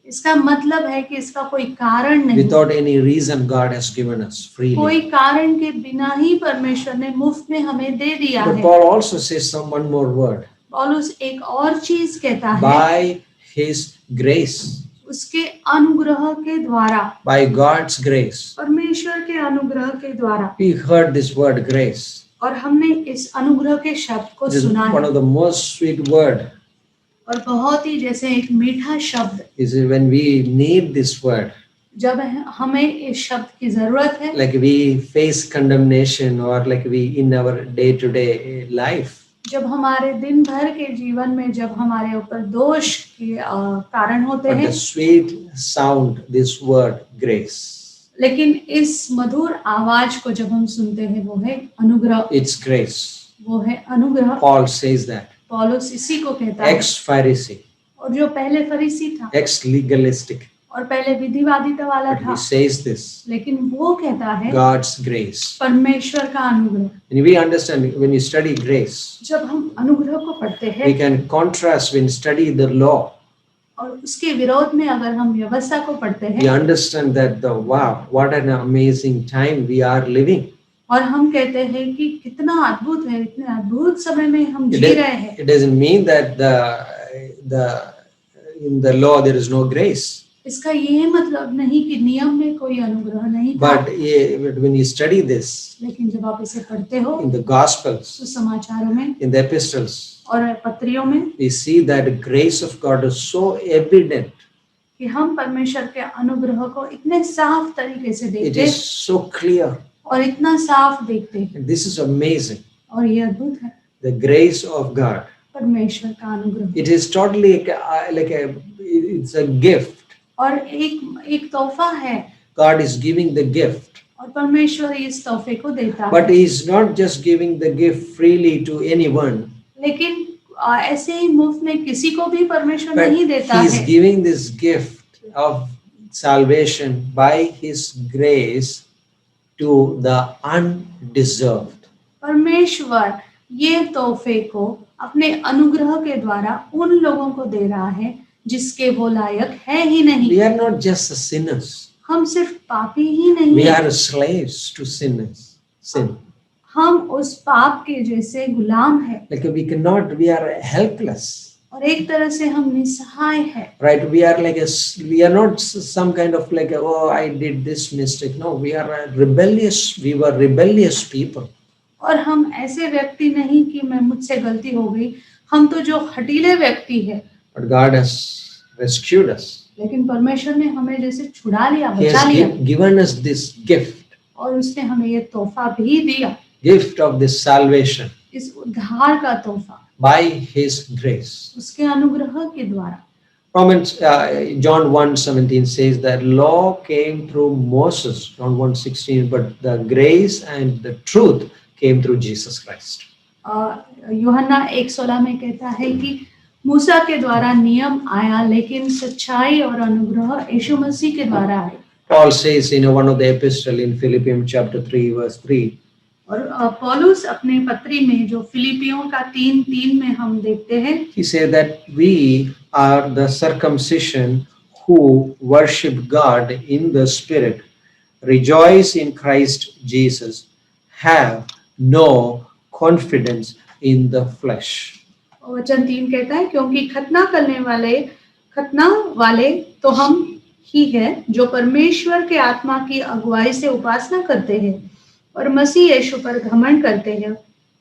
इसका मतलब है कि इसका कोई कारण नहीं। Without any reason God has given us freely. कोई कारण के बिना ही परमेश्वर ने मुफ्त में हमें दे दिया है। But Paul also says one more word. पौलुस एक और चीज कहता है। By his grace. उसके अनुग्रह के द्वारा। By God's grace. परमेश्वर के अनुग्रह के द्वारा। We heard this word grace. और हमने इस अनुग्रह के शब्द को सुना है। One of the most sweet word. और बहुत ही जैसे एक मीठा शब्द। Is when we need this word. जब हमें इस शब्द की जरूरत है। Like we face condemnation or like we in our day-to-day life. जब हमारे दिन भर के जीवन में जब हमारे ऊपर दोष के कारण होते हैं। But the sweet sound, this word grace. लेकिन इस मधुर आवाज को जब हम सुनते हैं वो है अनुग्रह, It's grace. वो है अनुग्रह। Paul says that. पौलुस इसी को कहता है। Ex-Pharisee, और जो पहले फरीसी था ex-legalistic. और पहले विधिवादिता वाला But था, he says this. लेकिन वो कहता है God's grace. परमेश्वर का अनुग्रह। And we understand when you study grace, जब हम अनुग्रह को पढ़ते we हैं can contrast when study the law. और उसके विरोध में अगर हम व्यवस्था को पढ़ते We हैं understand that wow, what an amazing time we are living. और हम कहते हैं कि कितना अद्भुत है, इतने अद्भुत समय में हम It, जी रहे हैं। it doesn't mean that in the law there is no grace. इसका ये मतलब नहीं कि नियम में कोई अनुग्रह नहीं था, But when you study this लेकिन जब आप इसे पढ़ते हो in the Gospels, सुसमाचारों में in the epistles, और पत्रियों में, we see that the grace of God is so evident. कि हम परमेश्वर के अनुग्रह को इतने साफ तरीके से It देखते is so clear. और इतना साफ देखते हैं, And this is amazing. और ये अद्भुत है The grace of God. परमेश्वर का अनुग्रह। It is totally it's a gift. और एक तोहफा है, God is giving the gift. और परमेश्वर इस तोहफे को देता But है। He is not just giving the gift freely to anyone. लेकिन ऐसे ही मुफ्त में किसी को भी परमेश्वर But नहीं देता He is है, giving this gift of salvation by His grace to the undeserved. परमेश्वर ये तोहफे को अपने अनुग्रह के द्वारा उन लोगों को दे रहा है जिसके वो लायक है ही नहीं। We are not just the sinners. हम सिर्फ पापी ही नहीं We हैं, are slaves to sinners. Sin. हम उस पाप के जैसे गुलाम हैं Like we are helpless. और एक तरह से हम निसहाय हैं। Right? We are not some kind of oh, I did this mistake. No, we are rebellious. We were rebellious people. और हम ऐसे व्यक्ति नहीं कि मैं मुझसे गलती हो गई, हम तो जो हठीले व्यक्ति है। But God has rescued us. लेकिन परमेश्वर ने हमें जैसे छुड़ा लिया, He बचा has लिया, given us this gift, और उसने हमें ये तोहफा भी दिया, gift of this salvation इस उद्धार का तोहफा by His grace. उसके अनुग्रह के द्वारा। John 1:17 says that law came through Moses, John 1:16, but the grace and the truth came through Jesus Christ. यूहन्ना 1:16 में कहता है कि मूसा के द्वारा नियम आया, लेकिन सच्चाई और अनुग्रह यीशु मसीह के द्वारा आए। Paul says in one of the epistle in Philippians chapter 3 verse 3, और पौलुस अपने पत्री में जो फिलिपियों का 3:3 में हम देखते हैं, he said that we are the circumcision who worship God in the spirit, rejoice in Christ Jesus, have no confidence in the flesh. वचन 3 कहता है, क्योंकि खतना वाले तो हम ही है जो परमेश्वर के आत्मा की अगुवाई से उपासना करते हैं और मसीह यीशु पर घमंड करते हैं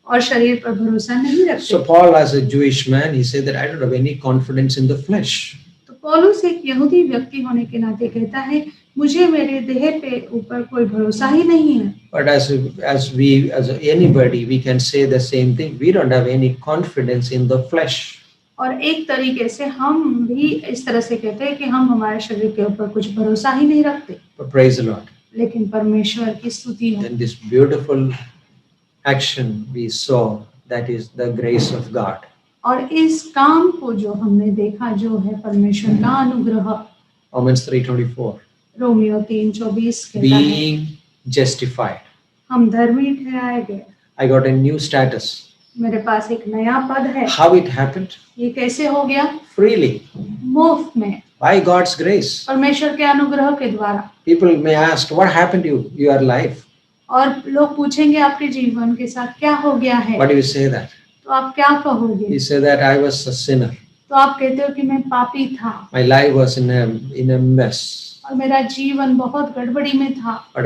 और शरीर पर भरोसा नहीं रखते। So Paul, as a Jewish man, he said that I don't have any confidence in the flesh. तो पौलुस एक यहूदी व्यक्ति होने के नाते कहता है, मुझे मेरे देह पे ऊपर कोई भरोसा ही नहीं है। But as anybody, we can say the same thing. We don't have any confidence in the flesh. और एक तरीके से हम भी इस तरह से कहते हैं कि हम हमारे शरीर के ऊपर कुछ भरोसा ही नहीं रखते। But praise the Lord. लेकिन परमेश्वर की स्तुति हो। And this beautiful action we saw, that is the grace of God. और इस काम को जो हमने देखा जो है परमेश्वर का अनुग्रह। Romans 3:24. रोमियो 3:24 कहता है, Being justified. हम धर्मी ठहराए गए। I got a new status. मेरे पास एक नया पद है। How it happened? ये कैसे हो गया? Freely. मुफ्त में, By God's grace. परमेश्वर के अनुग्रह के द्वारा। People may ask, what happened to your life? और लोग पूछेंगे आपके जीवन के साथ क्या हो गया है? What do you say that? तो आप क्या कहोगे? You say that I was a sinner. तो आप कहते हो कि मैं पापी था My life was in a mess. और मेरा जीवन बहुत गड़बड़ी में था, But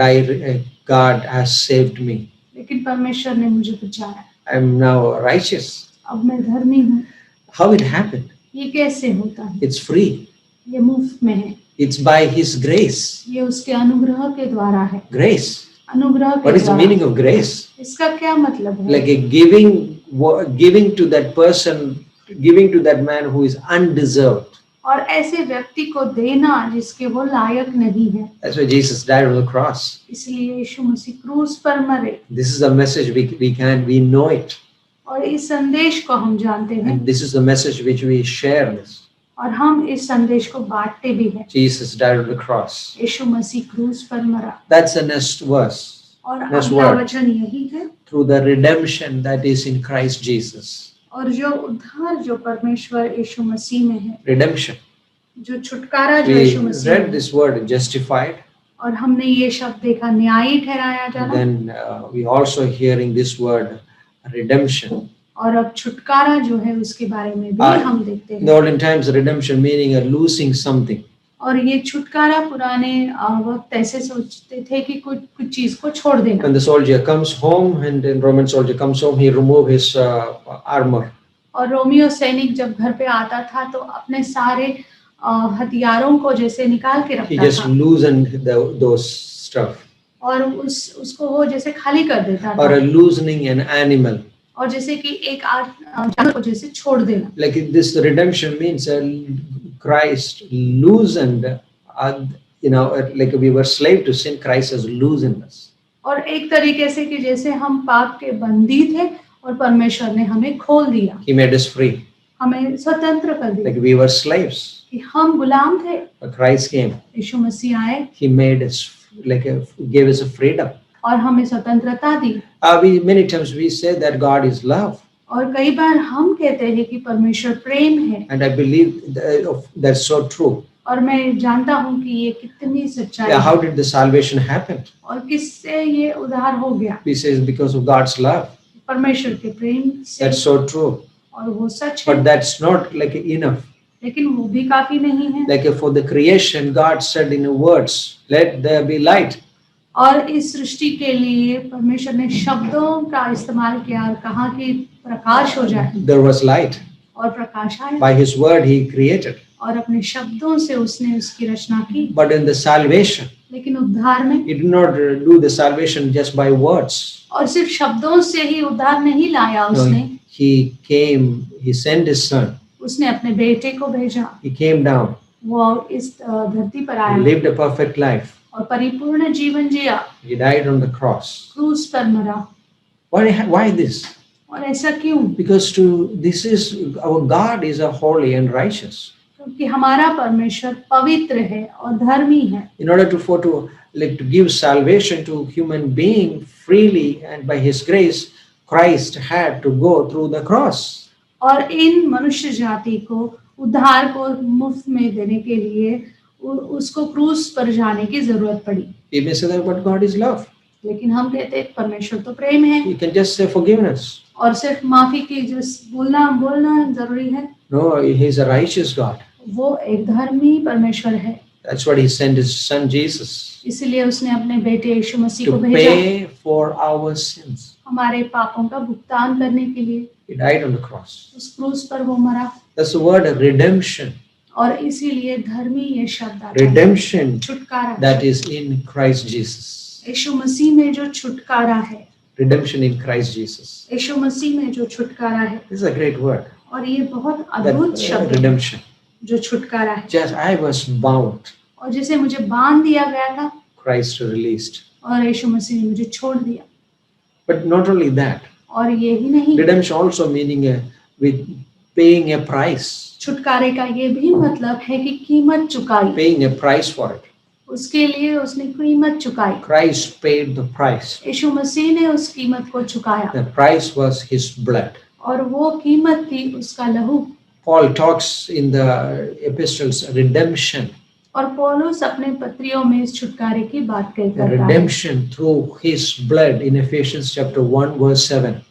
God has saved me. लेकिन परमेश्वर ने मुझे बचाया। I am now righteous. अब मैं धर्मी हूँ। How it happened? ये कैसे होता है? It's free. ये मुफ्त में है। It's by His grace. ये उसके अनुग्रह के द्वारा है। Grace. अनुग्रह के What is the द्वारा। meaning of grace? इसका क्या मतलब है? Like a giving to that person, giving to that man who is undeserved. और ऐसे व्यक्ति को देना जिसके वो लायक नहीं है। That's why Jesus died on the cross. इसलिए यीशु मसीह क्रूस पर मरे। This is a message we know it. और इस संदेश को हम जानते हैं। And this is the message which we share this. और हम इस संदेश को बांटते भी हैं। Jesus died on the cross. यीशु मसीह क्रूस पर मरा। That's the next verse. और Next अगला word. वचन यही है। Through the redemption that is in Christ Jesus. और जो उद्धार जो परमेश्वर यीशु मसीह में है। Redemption. जो छुटकारा जो We यीशु मसीह read में है। this word justified. और हमने ये शब्द देखा न्यायी ठहराया जाना। Then we also hearing this word redemption. और अब छुटकारा जो है उसके बारे में भी हम देखते In the हैं। olden times, redemption meaning a losing something. और ये छुटकारा पुराने वक्त ऐसे सोचते थे कि कुछ चीज को छोड़ देना। When the soldier comes home, and then Roman soldier comes home, he remove his armor. और रोमियो सैनिक जब घर पे आता था तो अपने सारे हथियारों को जैसे निकाल के He रखता just था loosened those stuff. और उसको वो जैसे खाली कर देता Or a था। loosening an animal. और जैसे कि एक जानवर को जैसे छोड़ देना। Like this redemption means Christ loosened, like we were slave to sin, Christ has loosened us. और एक तरीके से कि जैसे हम पाप के बंदी थे और परमेश्वर ने हमें खोल दिया। He made us free. हमें स्वतंत्र कर दिया। Like we were slaves. कि हम गुलाम थे। But Christ came. यीशु मसीह आए। He made us gave us a freedom. और हमें स्वतंत्रता दी। Many times we say that God is love. और कई बार हम कहते हैं कि परमेश्वर प्रेम है। And I believe that's so true. और मैं जानता हूँ कि ये कितनी सच्चाई Yeah, है। how did the salvation happen? और किससे ये उद्धार हो गया? We say it's because of God's love. परमेश्वर के प्रेम से। That's so true. और वो सच है। But that's not like enough. लेकिन वो भी काफी नहीं है। Like for the creation, God said in words, "Let there be light." और इस सृष्टि के लिए परमेश्वर ने शब्दों का इस्तेमाल किया और कहा कि प्रकाश हो जाए। There was light. और प्रकाश आया। By His word, He created. और अपने शब्दों से उसने उसकी रचना की। But in the salvation, लेकिन उद्धार में He did not do the salvation just by words. और सिर्फ शब्दों से ही उद्धार नहीं लाया उसने। No, He came. He sent His Son. उसने अपने बेटे को भेजा। He came down. वो इस धरती पर He आया lived a perfect life. और परिपूर्ण जीवन जिया। He died on the cross. क्रूस पर मरा। Why this? और ऐसा क्यों? Because our God is a holy and righteous. क्योंकि हमारा परमेश्वर पवित्र है और धर्मी है। In order to give salvation to human being freely and by His grace, Christ had to go through the cross. और इन मनुष्य जाति को उद्धार को मुफ्त में देने के लिए उसको क्रूस पर जाने की जरूरत पड़ी। We may say that, but God is love. लेकिन हम कहते हैं परमेश्वर तो प्रेम है। You can just say forgiveness. और सिर्फ माफी की जो बोलना जरूरी है। No, He is a righteous God. वो एक धर्मी परमेश्वर है। That's what He sent His Son Jesus. इसलिए उसने अपने बेटे यीशु मसीह को To भेजा pay for our sins. हमारे पापों का भुगतान करने के लिए। He died on the cross. उस क्रूस पर वो मरा। That's the word redemption. और इसीलिए धर्मी ये शब्द आता है। Redemption छुटकारा that is in Christ Jesus. यीशु मसीह में जो छुटकारा है। Redemption in Christ Jesus. यीशु मसीह में जो छुटकारा है। This is a great word. और ये बहुत अद्भुत That, शब्द है redemption. जो छुटकारा है। Just I was bound. और जैसे मुझे बांध दिया गया था Christ released. और यीशु मसीह ने मुझे छोड़ दिया। But not only that. और ये ही नहीं, Redemption also meaning with paying a price. छुटकारे का ये भी मतलब है कि कीमत चुकाई। Paying a price for it. उसके लिए उसने कीमत चुकाई। Christ paid the price. यीशु मसीह ने उस कीमत को चुकाया। The price was His blood. और वो कीमत थी उसका लहू। Paul talks in the epistles redemption. और पौलुस अपने पत्रियों में इस छुटकारे की बात The करता है। redemption through His blood in Ephesians chapter 1 verse 7.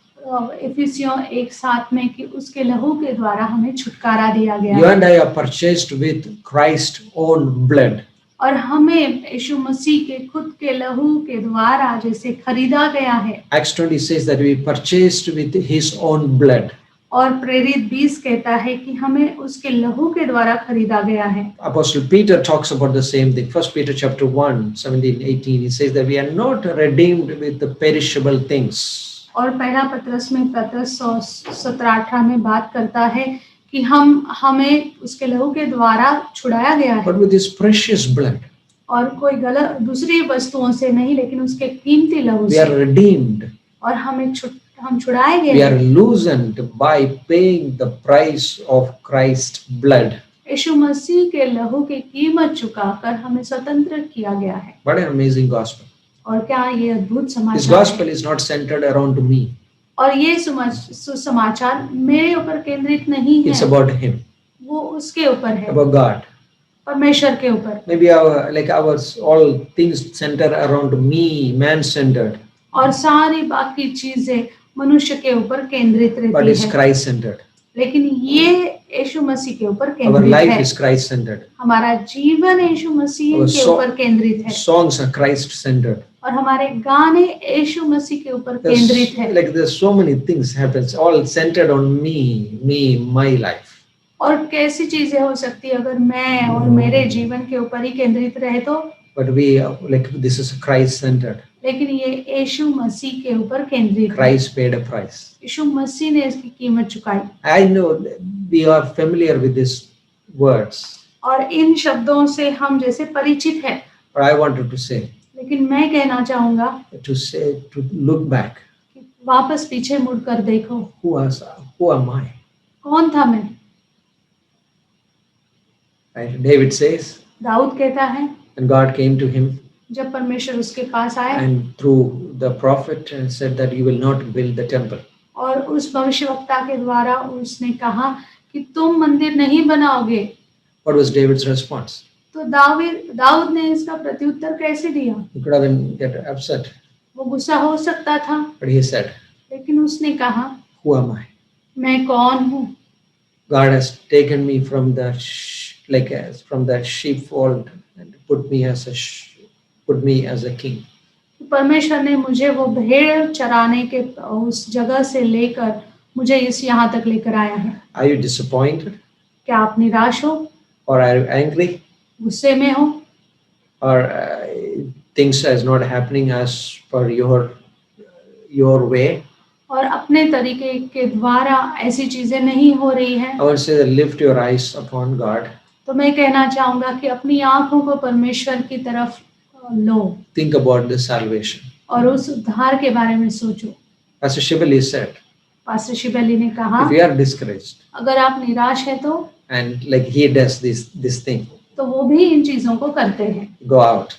इफिसियों 1:7 में कि उसके लहू के द्वारा हमें छुटकारा दिया गया You है। and I are purchased with Christ's own blood. और हमें यीशु मसीह के खुद के लहू के द्वारा जैसे खरीदा गया है। Acts 20 says that we purchased with His own blood. और प्रेरित 20 कहता है कि हमें उसके लहू के द्वारा खरीदा गया है। Apostle Peter talks about the same thing. 1 Peter chapter 1, 17, 18. He says that we are not redeemed with the perishable things. और पहला पत्रस में पत्रस 17-18 में बात करता है कि हमें उसके लहू के द्वारा छुड़ाया गया है, but with His precious blood. और कोई गलत दूसरी वस्तुओं से नहीं, लेकिन उसके कीमती लहू We से। are redeemed. और हम छुड़ाए गए We हैं। are loosened by paying the price of Christ's blood. यीशु मसीह के लहू की कीमत चुकाकर हमें स्वतंत्र किया गया है। What an amazing gospel. और क्या ये अद्भुत This समाचार gospel है। is not centered around me. और ये सुसमाचार मेरे ऊपर केंद्रित नहीं It's है, about Him, वो उसके ऊपर है, about God. परमेश्वर के ऊपर। Maybe our all things center around me, man-centered, और सारी बाकी चीजें मनुष्य के ऊपर केंद्रित but रहती it's है, Christ-centered. लेकिन ये यीशु मसीह के ऊपर Our केंद्रित life है। is Christ-centered. हमारा जीवन यीशु मसीह Our के ऊपर केंद्रित है, songs are Christ-centered. और हमारे गाने यीशु मसीह के ऊपर केंद्रित है। There's so many things happens, all centered on me, my life. और कैसी चीजें हो सकती है अगर मैं और मेरे जीवन के ऊपर ही केंद्रित रहे तो, But this is Christ-centered. लेकिन ये यीशु मसीह के ऊपर केंद्रित है। Christ paid a price. यीशु मसीह ने इसकी कीमत चुकाई। I know that we are familiar with these words, और इन शब्दों से हम जैसे परिचित हैं, but I wanted to say, लेकिन मैं कहना चाहूंगा to look back. कि वापस पीछे मुड़कर देखो, Who am I? कौन था मैं। Right? David says, दाऊद कहता है, and God came to him जब परमेश्वर उसके पास आया and through the prophet said that you will not build the temple. और उस भविष्यवक्ता के द्वारा उसने कहा कि तुम मंदिर नहीं बनाओगे, What was David's response? तो दाऊद ने इसका प्रत्युत्तर कैसे दिया। He could have get upset, वो गुस्सा हो सकता था, but he said, लेकिन उसने कहा, who am I? मैं कौन हूँ। God has taken me from the from the sheepfold and put me as a king. परमेश्वर ने मुझे वो भेड़ चराने के उस जगह से लेकर मुझे इस यहाँ तक लेकर आया है। Are you disappointed? क्या आप निराश हो, Or are you angry? गुस्से में हो, Or things is not happening as per your way? और अपने तरीके के द्वारा ऐसी चीजें नहीं हो रही हैं, I would say that lift your eyes upon God. तो मैं कहना चाहूंगा कि अपनी आंखों को परमेश्वर की तरफ लो Think about the salvation. और उस उद्धार के बारे में सोचो। Pastor Shibali said, pastor Shibli ने कहा, if you are discouraged अगर आप निराश हैं तो and like he does this thing, तो वो भी इन चीजों को करते हैं, go out,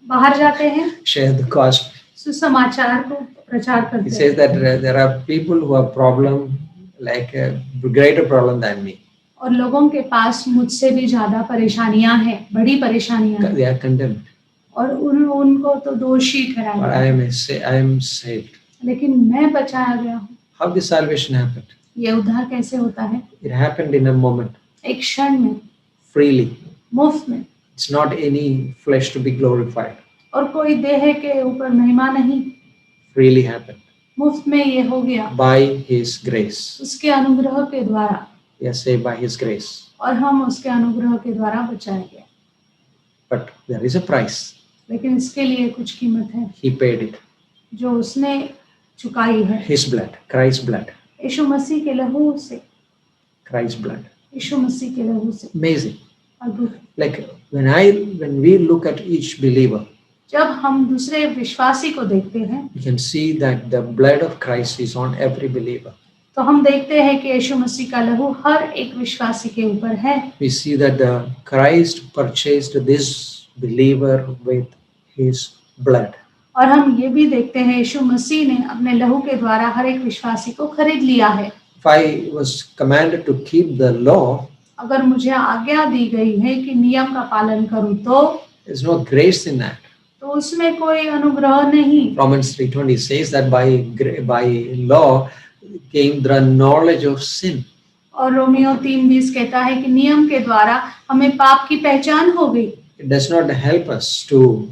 बाहर जाते हैं, share the gospel. सुसमाचार को प्रचार He करते says हैं। that there are people who have problem like a greater problem than me. और लोगों के पास मुझसे भी ज्यादा परेशानियां हैं, बड़ी परेशानियां हैं, They are condemned, और उनको तो दोषी ठहराया but गया। I am saved. लेकिन मैं बचाया गया हूँ। How this salvation happened? ये उद्धार कैसे होता है? It happened in a moment, एक क्षण में, freely. मुफ्त में, It's not any flesh to be glorified. और कोई देह के ऊपर महिमा नहीं, Freely happened मुफ्त में ये हो गया by His grace. उसके अनुग्रह के द्वारा, We are saved by His grace. और हम उसके अनुग्रह के द्वारा बचाए गए। But there is a price. लेकिन इसके लिए कुछ कीमत है He paid it. जो उसने चुकाई है। His blood, Christ's blood, यीशु मसीह के लहू से, Christ's blood. यीशु मसीह के लहू से। Amazing. अद्भुत। Like when we look at each believer, जब हम दूसरे विश्वासी को देखते हैं we can see that the blood of Christ is on every believer. तो हम देखते हैं कि यीशु मसीह का लहू हर एक विश्वासी के ऊपर है। We see that the Christ purchased this believer with His blood. और हम ये भी देखते हैं यीशु मसीह ने अपने लहू के द्वारा हर एक विश्वासी को खरीद लिया है। If I was commanded to keep the law, अगर मुझे आज्ञा दी गई है कि नियम का पालन करूं तो there's no grace in that. तो उसमें कोई अनुग्रह नहीं। Romans 3:20 says that by law came the knowledge of sin. और रोमियो 3:20 कहता है कि नियम के द्वारा हमें पाप की पहचान हो गई। It does not help us to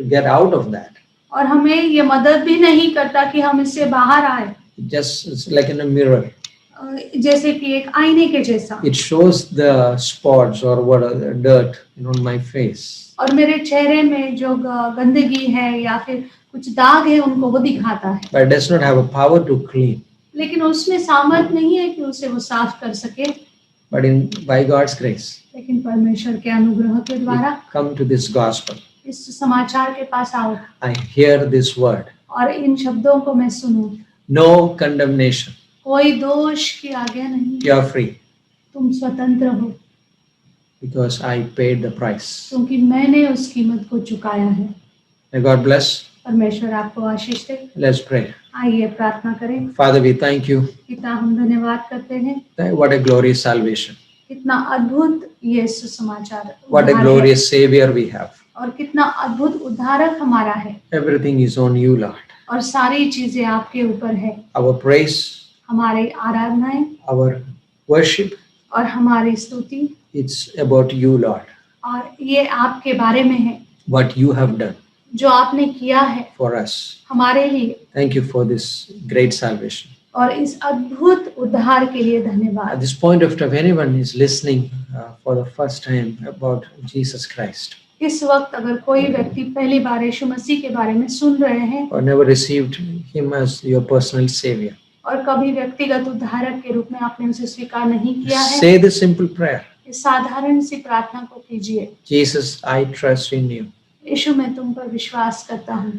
get out of that. और हमें ये मदद भी नहीं करता कि हम इससे बाहर आए। It's like in a mirror. जैसे कि एक आईने के जैसा। It shows the spots or the dirt on my face. और मेरे चेहरे में जो गंदगी है या फिर कुछ दाग है उनको वो दिखाता है। But it does not have a power to clean. लेकिन उसमें सामर्थ नहीं है कि उसे वो साफ कर सके। But by God's grace, लेकिन परमेश्वर के अनुग्रह के we द्वारा come to this gospel. इस समाचार के पास आओ I hear this word. और इन शब्दों को मैं सुनूं। No condemnation. कोई दोष की आज्ञा नहीं, You are free तुम स्वतंत्र हो because I paid the price. क्योंकि मैंने उस कीमत को चुकाया है। May God bless. परमेश्वर आपको आशीष दे। Let's pray. आइए प्रार्थना करें। Father, we thank you. कितना हम धन्यवाद करते हैं। What a glorious salvation. कितना अद्भुत ये सुसमाचार What a उद्धार है। glorious Savior we have. और कितना अद्भुत उद्धारक हमारा है। Everything is on you, Lord. और सारी चीजें आपके ऊपर है। Our praise, हमारी आराधनाएं our worship, और हमारी स्तुति, it's about you, Lord. और ये आपके बारे में है, What you have done जो आपने किया है for us. हमारे लिए। Thank you for this great salvation. और इस अद्भुत उद्धार के लिए At धन्यवाद। this point of time, anyone is listening for the first time about Jesus Christ इस वक्त अगर कोई व्यक्ति पहली बार यीशु मसीह के बारे में सुन रहे हैं or never received Him as your personal Savior, और कभी व्यक्तिगत उद्धारक के रूप में आपने उसे स्वीकार नहीं किया है, say this simple prayer. इस साधारण सी प्रार्थना को कीजिए। Jesus, I trust in you. यीशु मैं तुम पर विश्वास करता हूँ।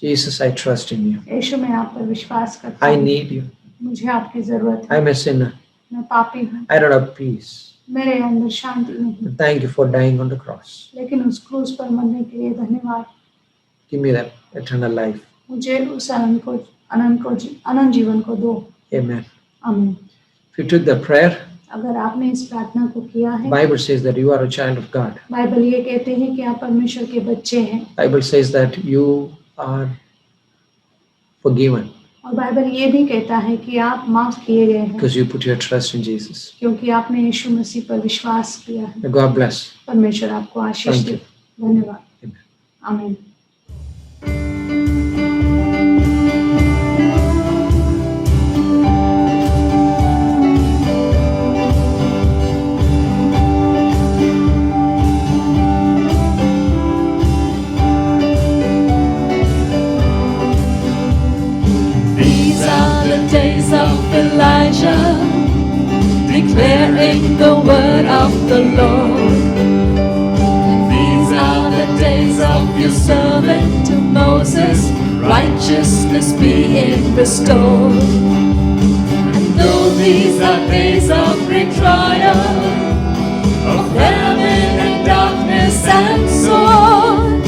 Jesus, I trust in you. यीशु मैं आप पर विश्वास करता I हूँ। need you. मुझे आपकी जरूरत है। I'm a sinner. मैं पापी हूँ। I don't have peace. मेरे अंदर शांति नहीं। Thank you for dying on the cross. लेकिन उस क्रूस पर मरने के लिए धन्यवाद। Give me that eternal life. मुझे उस अनंत जीवन को दो। Amen. आमीन। If you took the prayer, अगर आपने इस प्रार्थना को किया है, Bible says that you are a child of God. Bible ये कहते हैं कि आप परमेश्वर के बच्चे हैं। Bible says that you are forgiven और बाइबल ये भी कहता है कि आप माफ किए गए हैं because you put your trust in Jesus. क्योंकि आपने यीशु मसीह पर विश्वास किया है। May God bless. परमेश्वर आपको आशीष Thank दे। you. धन्यवाद। Amen. आमीन। These are the days of Elijah, declaring the word of the Lord. These are the days of your servant Moses, righteousness being restored. And though these are days of great trial, of famine and darkness and sword,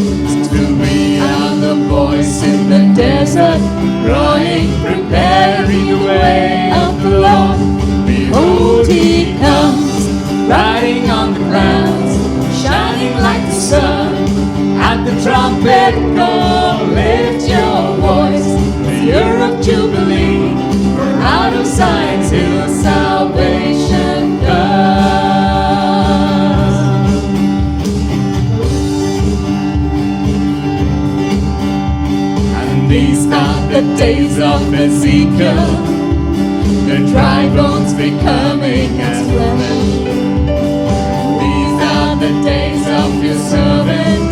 still we are the voice in the desert, crying, preparing the way of the Lord. Behold, he comes, riding on the clouds, shining like the sun. At the trumpet call, lift your voice, the year of Jubilee, for out of Zion's hill salvation comes. And these are the days of Ezekiel, the dry bones becoming as flesh. These are the days of your servant